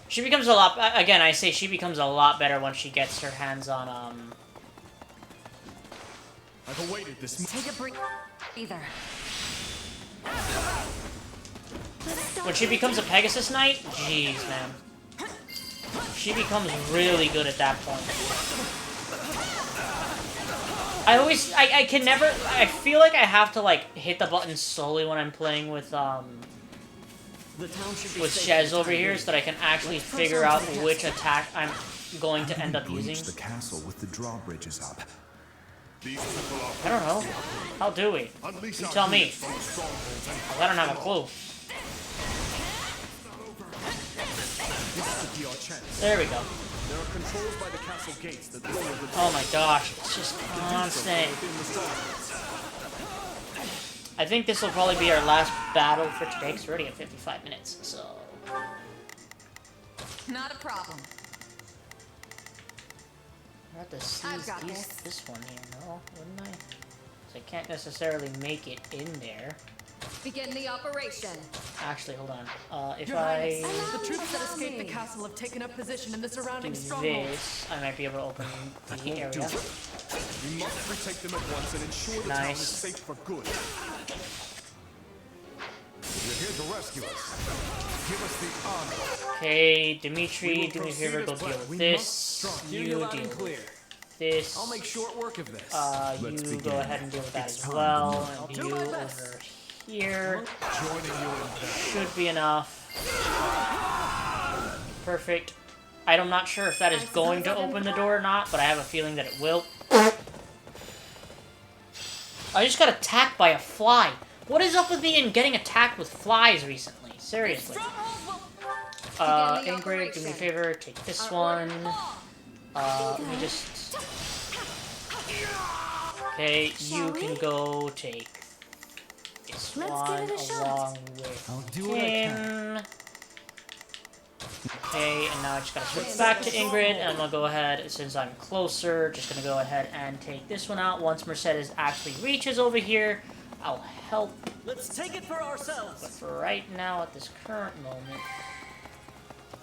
She becomes a lot... Again, I say she becomes a lot better once she gets her hands on, I've awaited this. Take a break. Either. When she becomes a Pegasus Knight, jeez, man. She becomes really good at that point. I can never, I feel like I have to, like, hit the button slowly when I'm playing with, Shez over here so that I can actually figure out which attack I'm going to end up using. The castle with the drawbridges up. I don't know. How do we? You tell me. I don't have a clue. There we go. There are controls by the castle gates that lower the Oh my gosh, it's just constant. I think this will probably be our last battle for today, because we're already at 55 minutes, so... Not a problem. I have to seize this one here, no? Wouldn't I? So I can't necessarily make it in there. Begin the operation. Actually, hold on. If Your I Highness, the troops that escaped the castle have taken up position in the surrounding do strongholds. this, I might be able to open the area. We must retake them at once and ensure the town is safe for good. You're here to rescue us. Give us the honor. Okay, Dimitri, do me a favor, go deal with this. You deal with this. I'll make short work of this. You go ahead and deal with that as well. And you over here. Should be enough. Perfect. I'm not sure if that is going to open the door or not, but I have a feeling that it will. I just got attacked by a fly. What is up with me and getting attacked with flies recently? Seriously. Ingrid, do me a favor, take this one. Let me just... Okay, you can go take this one along with him. Okay, and now I just gotta switch back to Ingrid, and I'm gonna go ahead, since I'm closer, just gonna go ahead and take this one out. Once Mercedes actually reaches over here, I'll help. Let's take it for ourselves. But for right now, at this current moment,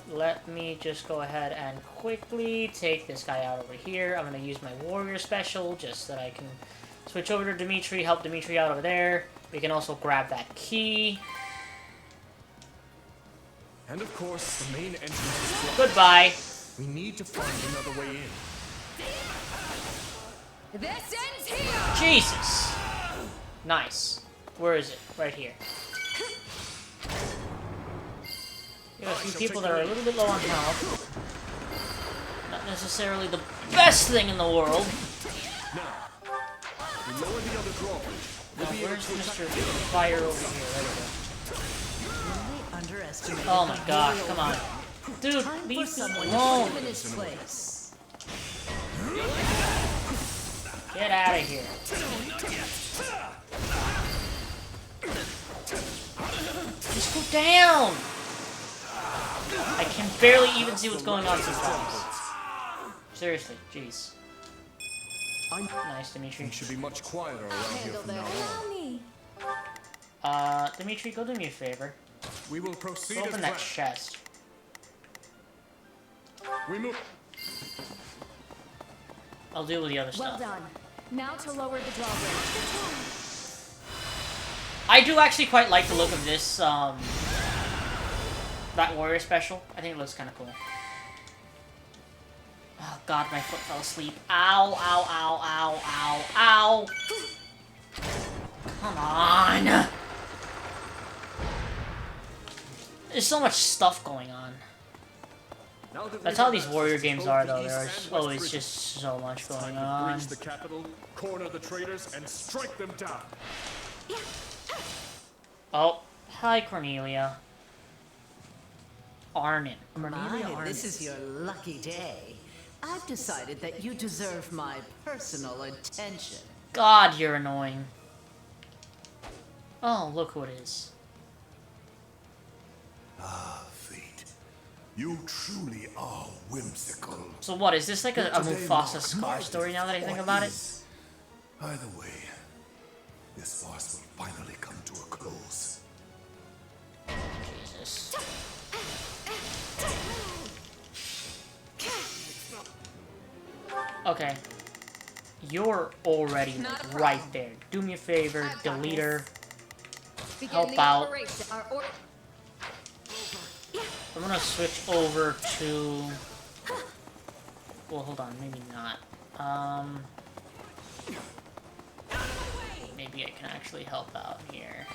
let me just go ahead and quickly take this guy out over here. I'm going to use my warrior special just so that I can switch over to Dimitri, help Dimitri out over there. We can also grab that key. And of course, the main entrance is blocked. Goodbye. We need to find another way in. This ends here! Jesus. Nice. Where is it? Right here. We have a few people that are a little bit low on health. Not necessarily the best thing in the world. Now, we lower the other drawbridge. Now, where's Mr. Fire over here? There we go. Oh my gosh, come on. Dude, leave me alone. Get out of here. Just go down! I can barely even see what's going on sometimes. Seriously, jeez. Nice, Dimitri. Things should be much quieter around here from now on. Dimitri, go do me a favor. We will proceed go open that chest. We move. I'll deal with the other Well stuff. done. Now to lower the drawbridge. I do actually quite like the look of this, that warrior special. I think it looks kind of cool. Oh god, my foot fell asleep. Ow, ow, ow, ow, ow, ow! Come on! There's so much stuff going on. That's how these warrior games are, though. There's always just so much going on. Reach the capital, corner the traitors, and strike them down. Oh, hi, Cornelia. Arnon. My, this is your lucky day. I've decided that you deserve my personal attention. God, you're annoying. Oh, look who it is. Ah, fate. You truly are whimsical. So what, is this like a Mufasa Scar story now that I think about it? Either way, this farce will finally come to a close. Jesus. Okay. You're already like, right there. Do me a favor, delete her. Help out. I'm gonna switch over to... Well, hold on, maybe not. Maybe I can actually help out here.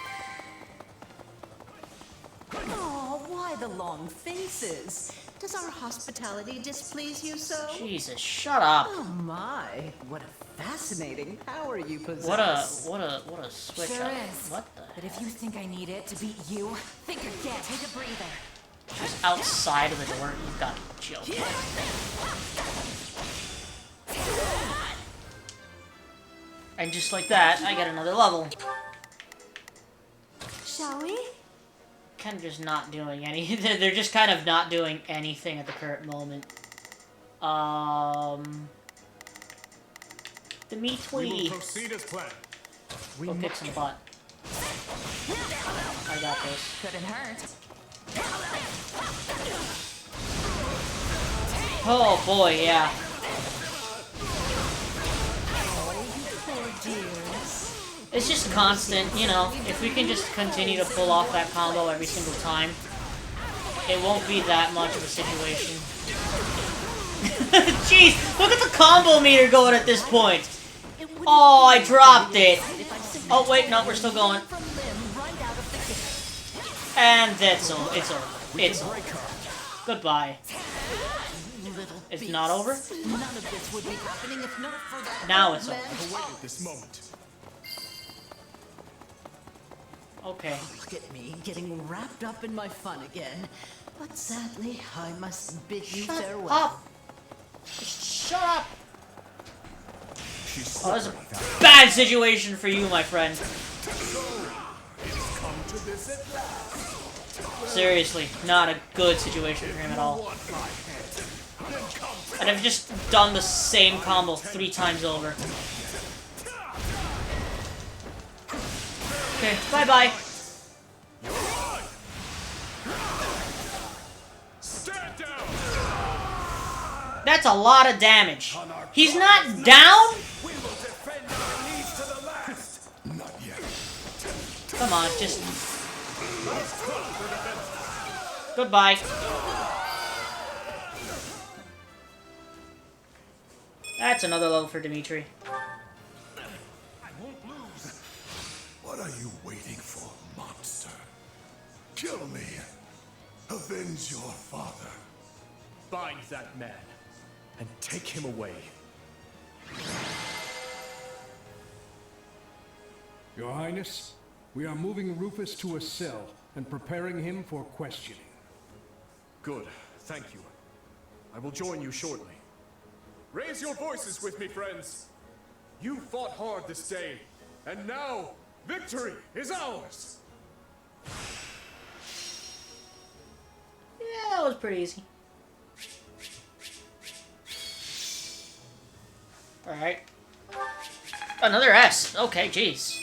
Oh, why the long faces? Does our hospitality displease you so? Jesus, shut up. Oh my, what a fascinating power you possess. What a switch Sure up. is. What the But if you think I need it to beat you, think again. Take a breather. Just outside of the door, you've got chill. And just like that, I get another level. Shall we? Kind of just not doing any. They're just kind of not doing anything at the current moment. The meat We will tweet. proceed as planned. Go kick some butt. I got this. Couldn't hurt. Oh boy, yeah. It's just constant, you know. If we can just continue to pull off that combo every single time, it won't be that much of a situation. Jeez, look at the combo meter going at this point. Oh, I dropped it. Oh wait, no, we're still going. And that's over. It's over. It's over. Goodbye. It's not over? None of this would be happening if not for that. Now it's over. I've awaited this moment. Okay. Look at me, getting wrapped up in my fun again. But sadly, I must bid you farewell. Up. Shut up! Oh, that's a bad situation for you, my friend. Seriously, not a good situation for him at all. And I've just done the same combo 3 times over. Okay, bye-bye. That's a lot of damage. He's not down? Come on, just... Goodbye. That's another level for Dimitri. What are you waiting for, monster? Kill me. Avenge your father. Find that man and take him away. Your Highness, we are moving Rufus to a cell and preparing him for questioning. Good, thank you. I will join you shortly. Raise your voices with me, friends. You fought hard this day, and now victory is ours. Yeah, that was pretty easy. Alright. Another S. Okay, jeez.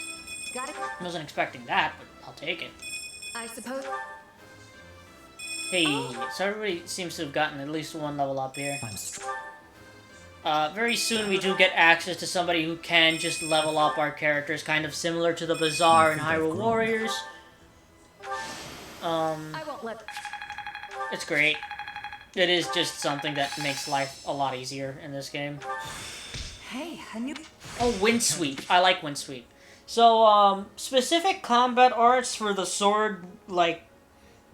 Got it. I wasn't expecting that, but I'll take it. I suppose. Hey, so everybody seems to have gotten at least 1 level up here. Very soon we do get access to somebody who can just level up our characters, kind of similar to the Bazaar in Hyrule Warriors. I won't let. It's great. It is just something that makes life a lot easier in this game. Hey, a new... Oh, Wind Sweep. I like Wind Sweep. So, specific combat arts for the sword, like,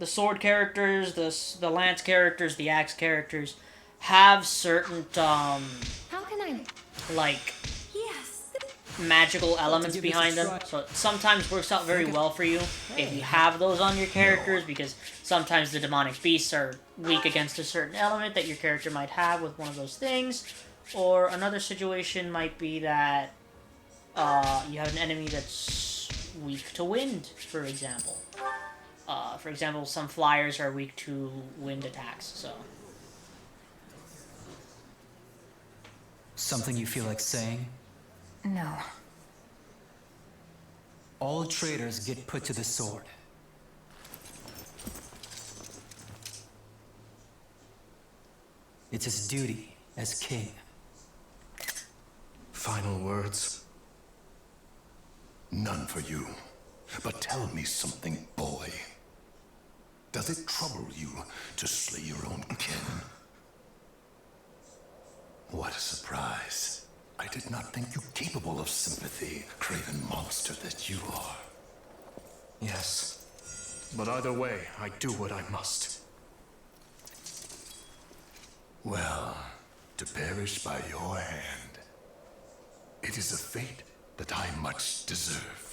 the sword characters, the lance characters, the axe characters, have certain, How can I? like, Yes. magical elements behind them. So it sometimes works out very well for you if you have those on your characters, because sometimes the demonic beasts are weak against a certain element that your character might have with one of those things. Or another situation might be that you have an enemy that's weak to wind, for example. For example, some flyers are weak to wind attacks, so... Something you feel like saying? No. All traitors get put to the sword. It's his duty as king. Final words? None for you. But tell me something, boy. Does it trouble you to slay your own kin? What a surprise. I did not think you capable of sympathy, craven monster that you are. Yes. But either way, I do what I must. Well, to perish by your hand, it is a fate that I much deserve.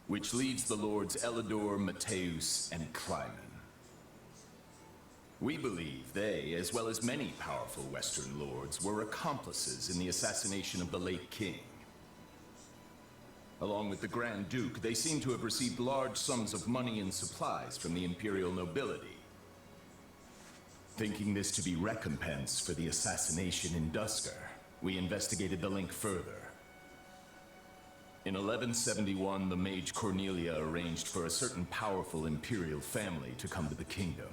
Which leads the Lords Elidor, Mateus, and Clymen. We believe they, as well as many powerful Western lords, were accomplices in the assassination of the late king. Along with the Grand Duke, they seem to have received large sums of money and supplies from the imperial nobility. Thinking this to be recompense for the assassination in Duscar, we investigated the link further. In 1171, the mage Cornelia arranged for a certain powerful imperial family to come to the kingdom.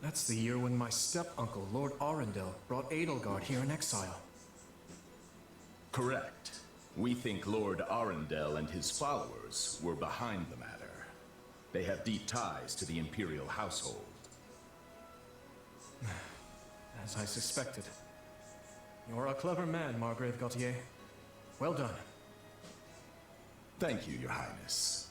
That's the year when my step-uncle, Lord Arundel, brought Edelgard here in exile. Correct. We think Lord Arundel and his followers were behind the matter. They have deep ties to the imperial household. As I suspected. You're a clever man, Margrave Gautier. Well done. Thank you, Your Highness.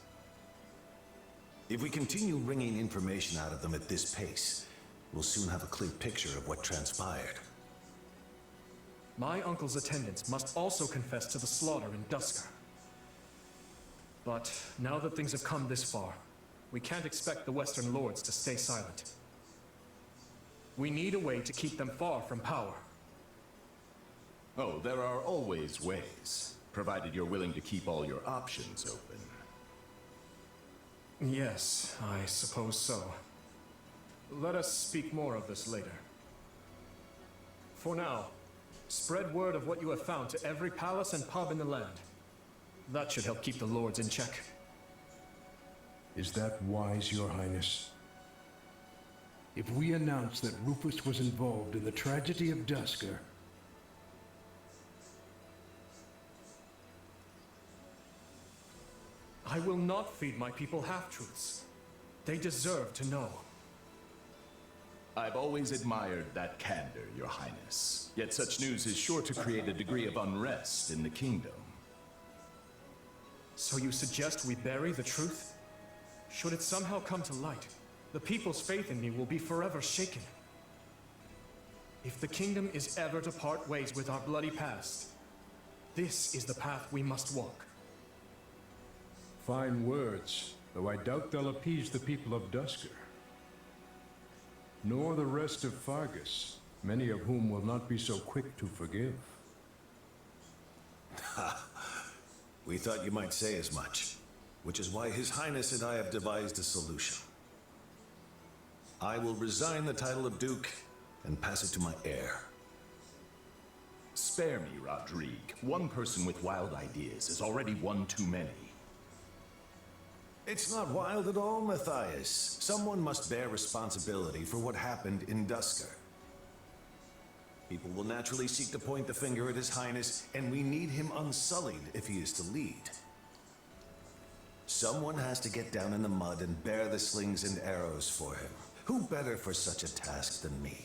If we continue wringing information out of them at this pace, we'll soon have a clear picture of what transpired. My uncle's attendants must also confess to the slaughter in Duscar. But now that things have come this far, we can't expect the Western Lords to stay silent. We need a way to keep them far from power. Oh, there are always ways, provided you're willing to keep all your options open. Yes, I suppose so. Let us speak more of this later. For now, spread word of what you have found to every palace and pub in the land. That should help keep the lords in check. Is that wise, Your Highness? If we announce that Rufus was involved in the tragedy of Duscar, I will not feed my people half-truths. They deserve to know. I've always admired that candor, Your Highness. Yet such news is sure to create a degree of unrest in the kingdom. So you suggest we bury the truth? Should it somehow come to light, the people's faith in me will be forever shaken. If the kingdom is ever to part ways with our bloody past, this is the path we must walk. fine words, though I doubt they'll appease the people of Duscar. Nor the rest of Fargus, many of whom will not be so quick to forgive. Ha! We thought you might say as much, which is why His Highness and I have devised a solution. I will resign the title of Duke and pass it to my heir. Spare me, Rodrigue. One person with wild ideas is already one too many. It's not wild at all, Matthias. Someone must bear responsibility for what happened in Duscar. People will naturally seek to point the finger at His Highness, and we need him unsullied if he is to lead. Someone has to get down in the mud and bear the slings and arrows for him. Who better for such a task than me?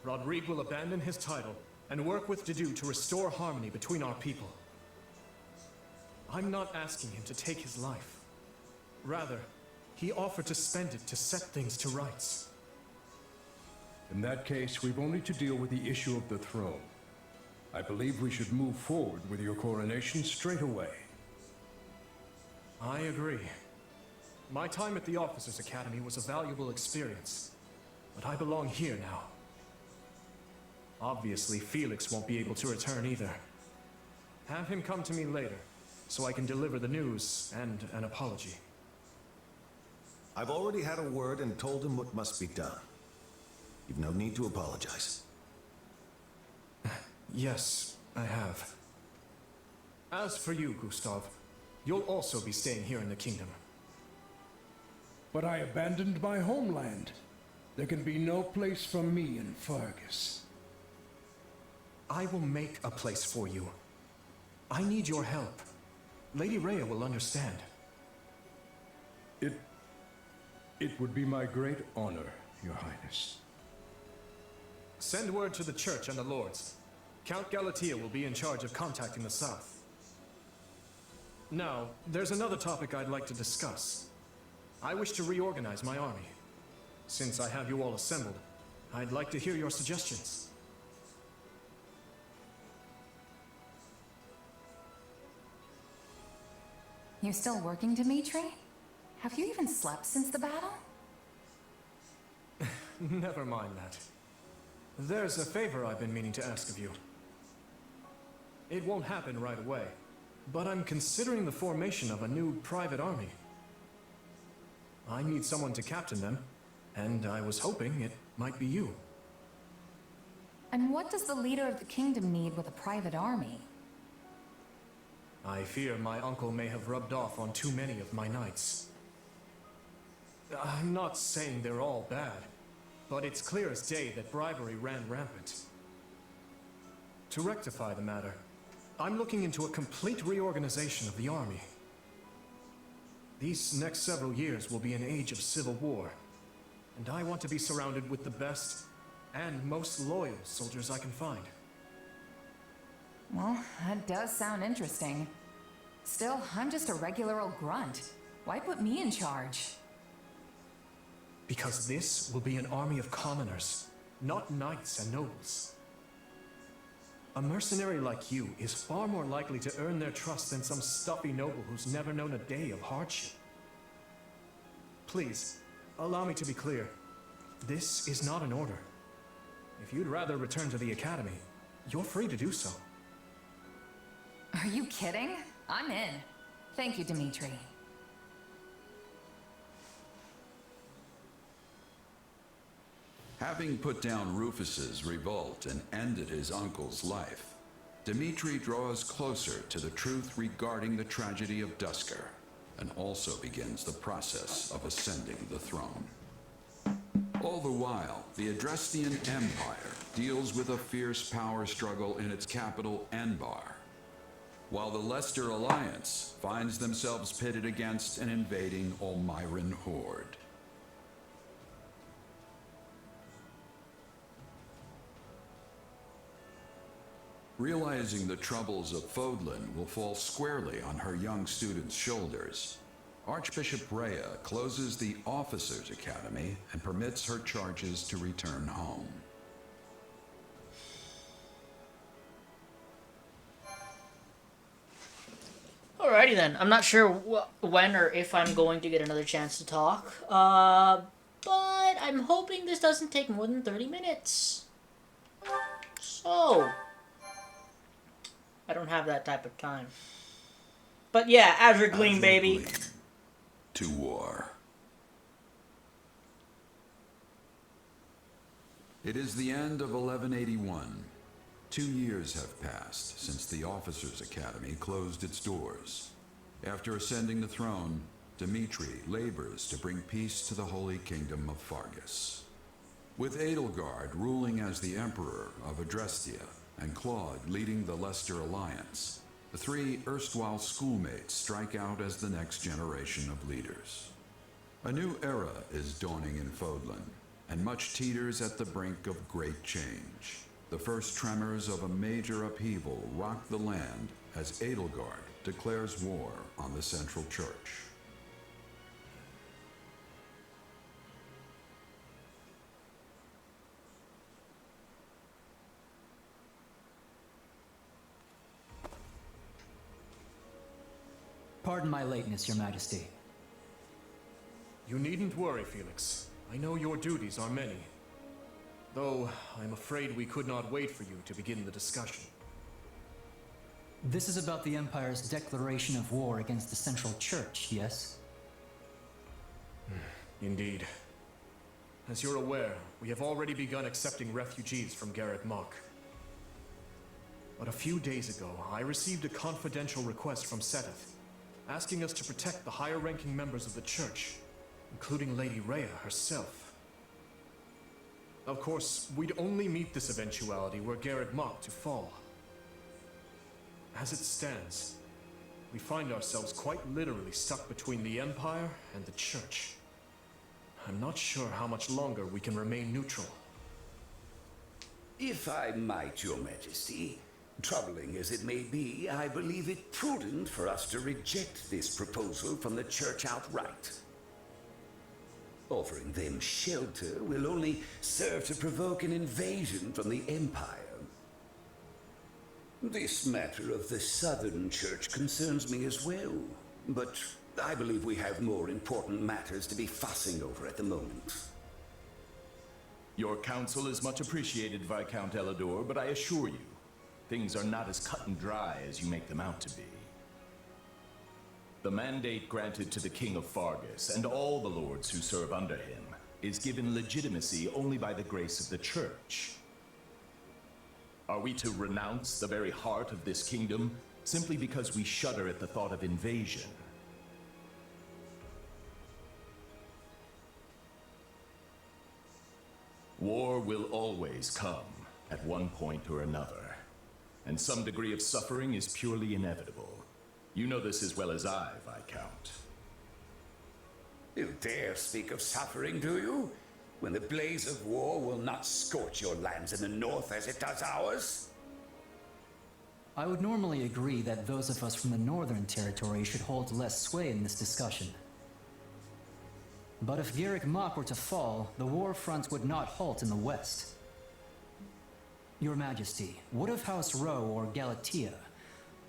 Rodrigue will abandon his title and work with Dedu to restore harmony between our people. I'm not asking him to take his life. Rather, he offered to spend it to set things to rights. In that case, we've only to deal with the issue of the throne. I believe we should move forward with your coronation straight away. I agree. My time at the Officers' Academy was a valuable experience, but I belong here now. Obviously, Felix won't be able to return either. Have him come to me later, so I can deliver the news and an apology. I've already had a word and told him what must be done. You've no need to apologize. Yes, I have. As for you, Gustav, you'll also be staying here in the kingdom. But I abandoned my homeland. There can be no place for me in Fargus. I will make a place for you. I need your help. Lady Rhea will understand. It would be my great honor, Your Highness. Send word to the Church and the Lords. Count Galatea will be in charge of contacting the South. Now, there's another topic I'd like to discuss. I wish to reorganize my army. Since I have you all assembled, I'd like to hear your suggestions. You still working, Dimitri? Have you even slept since the battle? Never mind that. There's a favor I've been meaning to ask of you. It won't happen right away, but I'm considering the formation of a new private army. I need someone to captain them, and I was hoping it might be you. And what does the leader of the kingdom need with a private army? I fear my uncle may have rubbed off on too many of my knights. I'm not saying they're all bad, but it's clear as day that bribery ran rampant. To rectify the matter, I'm looking into a complete reorganization of the army. These next several years will be an age of civil war, and I want to be surrounded with the best and most loyal soldiers I can find. Well, that does sound interesting. Still, I'm just a regular old grunt. Why put me in charge? Because this will be an army of commoners, not knights and nobles. A mercenary like you is far more likely to earn their trust than some stuffy noble who's never known a day of hardship. Please, allow me to be clear. This is not an order. If you'd rather return to the academy, you're free to do so. Are you kidding? I'm in. Thank you, Dimitri. Having put down Rufus's revolt and ended his uncle's life, Dimitri draws closer to the truth regarding the tragedy of Duscur, and also begins the process of ascending the throne. All the while, the Adrestian Empire deals with a fierce power struggle in its capital, Enbar, while the Leicester Alliance finds themselves pitted against an invading Olmyran horde. Realizing the troubles of Fodlan will fall squarely on her young students' shoulders, Archbishop Rhea closes the Officers' Academy and permits her charges to return home. Alrighty then. I'm not sure when or if I'm going to get another chance to talk, but I'm hoping this doesn't take more than 30 minutes. So, I don't have that type of time. But yeah, Azure Gleam, baby. To war. It is the end of 1181. 2 years have passed since the Officers' Academy closed its doors. After ascending the throne, Dimitri labors to bring peace to the Holy Kingdom of Fargus. With Edelgard ruling as the Emperor of Adrestia and Claude leading the Leicester Alliance, the three erstwhile schoolmates strike out as the next generation of leaders. A new era is dawning in Fodlan, and much teeters at the brink of great change. The first tremors of a major upheaval rock the land as Edelgard declares war on the Central Church. Pardon my lateness, Your Majesty. You needn't worry, Felix. I know your duties are many. Though, I'm afraid we could not wait for you to begin the discussion. This is about the Empire's declaration of war against the Central Church, yes? Indeed. As you're aware, we have already begun accepting refugees from Garrett Mach. But a few days ago, I received a confidential request from Sympathy, asking us to protect the higher-ranking members of the Church. including Lady Rhea herself. Of course, we'd only meet this eventuality were Garrett Mach to fall. As it stands, we find ourselves quite literally stuck between the Empire and the Church. I'm not sure how much longer we can remain neutral. If I might, Your Majesty, troubling as it may be, I believe it prudent for us to reject this proposal from the Church outright. Offering them shelter will only serve to provoke an invasion from the Empire. This matter of the Southern Church concerns me as well, but I believe we have more important matters to be fussing over at the moment. Your counsel is much appreciated, Viscount Elidor, but I assure you, things are not as cut and dry as you make them out to be. The mandate granted to the King of Fargus and all the lords who serve under him is given legitimacy only by the grace of the Church. Are we to renounce the very heart of this kingdom simply because we shudder at the thought of invasion? War will always come at one point or another, and some degree of suffering is purely inevitable. You know this as well as I, Viscount. You dare speak of suffering, do you? When the blaze of war will not scorch your lands in the north as it does ours? I would normally agree that those of us from the Northern Territory should hold less sway in this discussion. But if Garrett Mach were to fall, the war front would not halt in the west. Your Majesty, what of House Rowe or Galatea,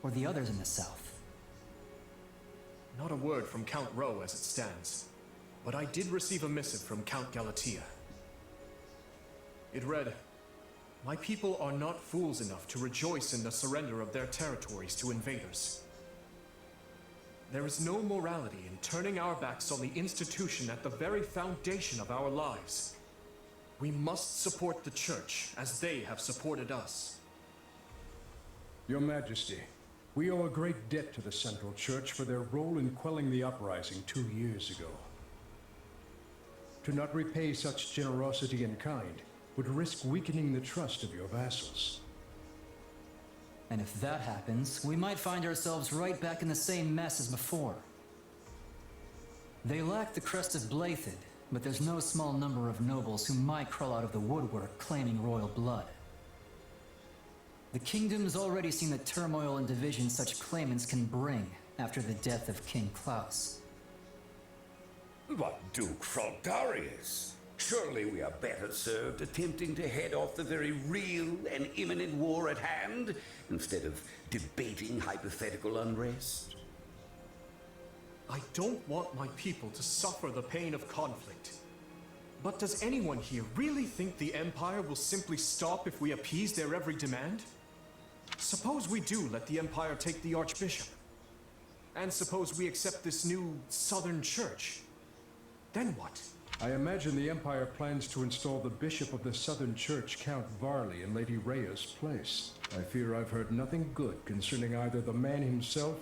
or the others in the south? Not a word from Count Rowe as it stands, but I did receive a missive from Count Galatea. It read, "My people are not fools enough to rejoice in the surrender of their territories to invaders. There is no morality in turning our backs on the institution at the very foundation of our lives. We must support the Church as they have supported us." Your Majesty, we owe a great debt to the Central Church for their role in quelling the uprising 2 years ago. To not repay such generosity in kind would risk weakening the trust of your vassals. And if that happens, we might find ourselves right back in the same mess as before. They lack the crest of Blythid, but there's no small number of nobles who might crawl out of the woodwork claiming royal blood. The kingdom's already seen the turmoil and division such claimants can bring after the death of King Klaus. But Duke Fraldarius, surely we are better served attempting to head off the very real and imminent war at hand, instead of debating hypothetical unrest. I don't want my people to suffer the pain of conflict. But does anyone here really think the Empire will simply stop if we appease their every demand? Suppose we do let the Empire take the Archbishop. And suppose we accept this new Southern Church. Then what? I imagine the Empire plans to install the Bishop of the Southern Church, Count Varley, in Lady Rhea's place. I fear I've heard nothing good concerning either the man himself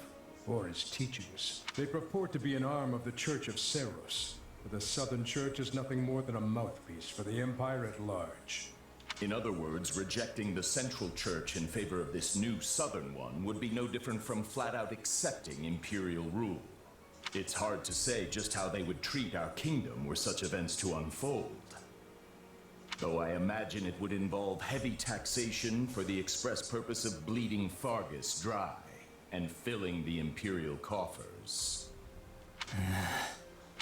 or his teachings. They purport to be an arm of the Church of Seros, but the Southern Church is nothing more than a mouthpiece for the Empire at large. In other words, rejecting the Central Church in favor of this new Southern one would be no different from flat-out accepting imperial rule. It's hard to say just how they would treat our kingdom were such events to unfold. Though I imagine it would involve heavy taxation for the express purpose of bleeding Fargus dry and filling the imperial coffers.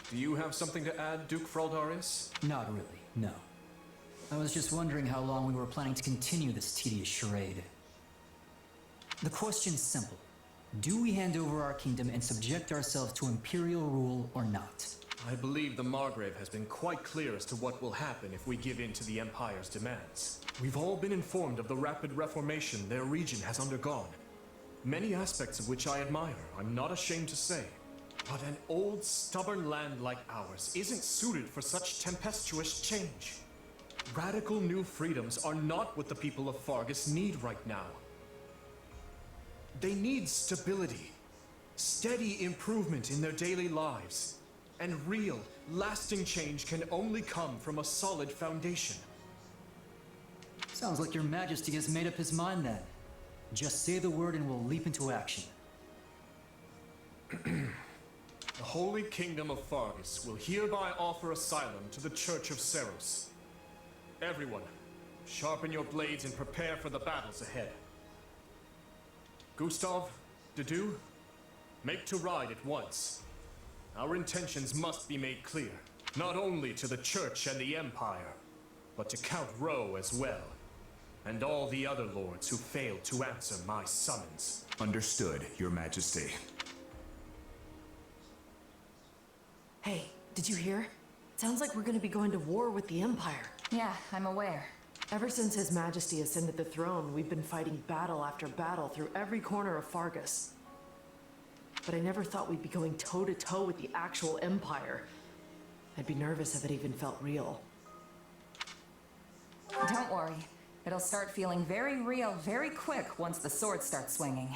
Do you have something to add, Duke Fraldarius? Not really, no. I was just wondering how long we were planning to continue this tedious charade. The question's simple. Do we hand over our kingdom and subject ourselves to imperial rule or not? I believe the Margrave has been quite clear as to what will happen if we give in to the Empire's demands. We've all been informed of the rapid reformation their region has undergone, many aspects of which I admire, I'm not ashamed to say. But an old, stubborn land like ours isn't suited for such tempestuous change. Radical new freedoms are not what the people of Fargus need right now. They need stability, steady improvement in their daily lives, and real, Lasting change can only come from a solid foundation. Sounds like your Majesty has made up his mind then. Just say the word and we'll leap into action. The Holy Kingdom of Fargus will hereby offer asylum to the Church of Seros. Everyone, sharpen your blades and prepare for the battles ahead. Gustav, Dedu, make to ride at once. Our intentions must be made clear, not only to the Church and the Empire, but to Count Rowe as well, and all the other lords who failed to answer my summons. Understood, Your Majesty. Hey, did you hear? Sounds like we're gonna be going to war with the Empire. Yeah, I'm aware. Ever since His Majesty ascended the throne, we've been fighting battle after battle through every corner of Fargus. But I never thought we'd be going toe-to-toe with the actual Empire. I'd be nervous if it even felt real. Don't worry. It'll start feeling very real very quick once the sword starts swinging.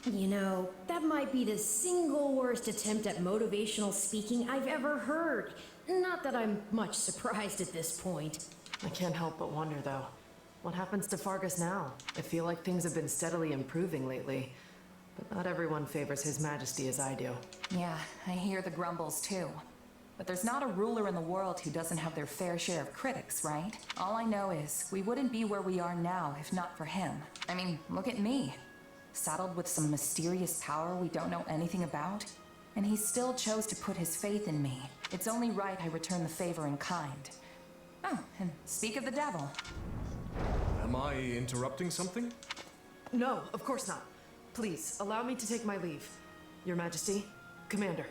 You know, that might be the single worst attempt at motivational speaking I've ever heard. Not that I'm much surprised at this point. I can't help but wonder, though. What happens to Fargus now? I feel like things have been steadily improving lately. But not everyone favors His Majesty as I do. Yeah, I hear the grumbles too. But there's not a ruler in the world who doesn't have their fair share of critics, right? All I know is, we wouldn't be where we are now if not for him. I mean, look at me. Saddled with some mysterious power we don't know anything about, and he still chose to put his faith in me. It's only right I return the favor in kind. Oh, and speak of the devil. Am I interrupting something? No, of course not. Please, allow me to take my leave. Your Majesty, Commander.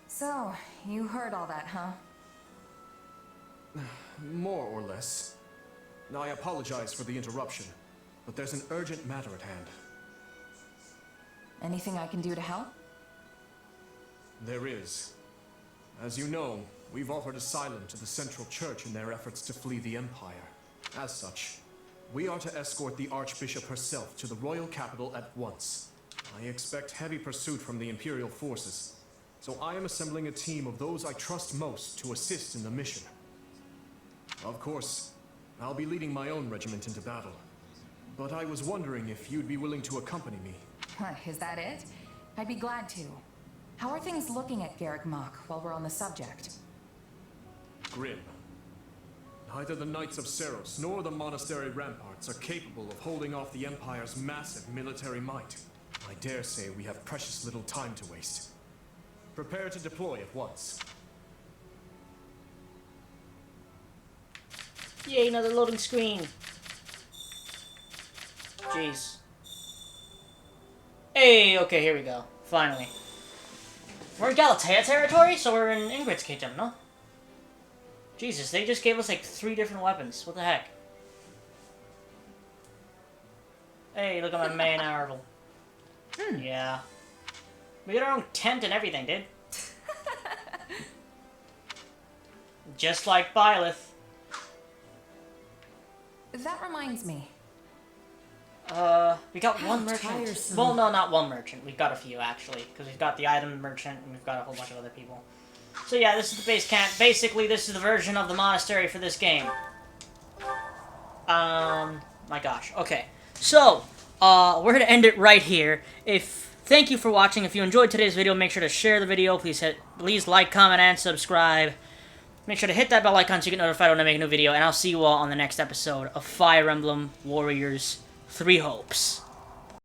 So, you heard all that, huh? More or less. I apologize for the interruption, but there's an urgent matter at hand. Anything I can do to help? There is. As you know, we've offered asylum to the Central Church in their efforts to flee the Empire. As such, we are to escort the Archbishop herself to the royal capital at once. I expect heavy pursuit from the Imperial forces, so I am assembling a team of those I trust most to assist in the mission. Of course, I'll be leading my own regiment into battle, but I was wondering if you'd be willing to accompany me. Is that it? I'd be glad to. How are things looking at Garrick Mach while we're on the subject? Grim. Neither the Knights of Seros nor the monastery ramparts are capable of holding off the Empire's massive military might. I dare say we have precious little time to waste. Prepare to deploy at once. Yay, another loading screen. Jeez. Hey, okay, here we go. Finally. We're in Galatea territory, so we're in Ingrid's kingdom, no? Jesus, they just gave us like 3 different weapons. What the heck? Hey, look at my main Arvel. Yeah. We got our own tent and everything, dude. Just like Byleth. That reminds me. We got one merchant. Tiresome. Well, no, not one merchant. We've got a few, actually. Because we've got the item merchant, and we've got a whole bunch of other people. So yeah, this is the base camp. Basically, this is the version of the monastery for this game. My gosh. Okay. So, we're gonna end it right here. Thank you for watching. If you enjoyed today's video, make sure to share the video. Please like, comment, and subscribe. Make sure to hit that bell icon so you get notified when I make a new video. And I'll see you all on the next episode of Fire Emblem Warriors 3 Hopes.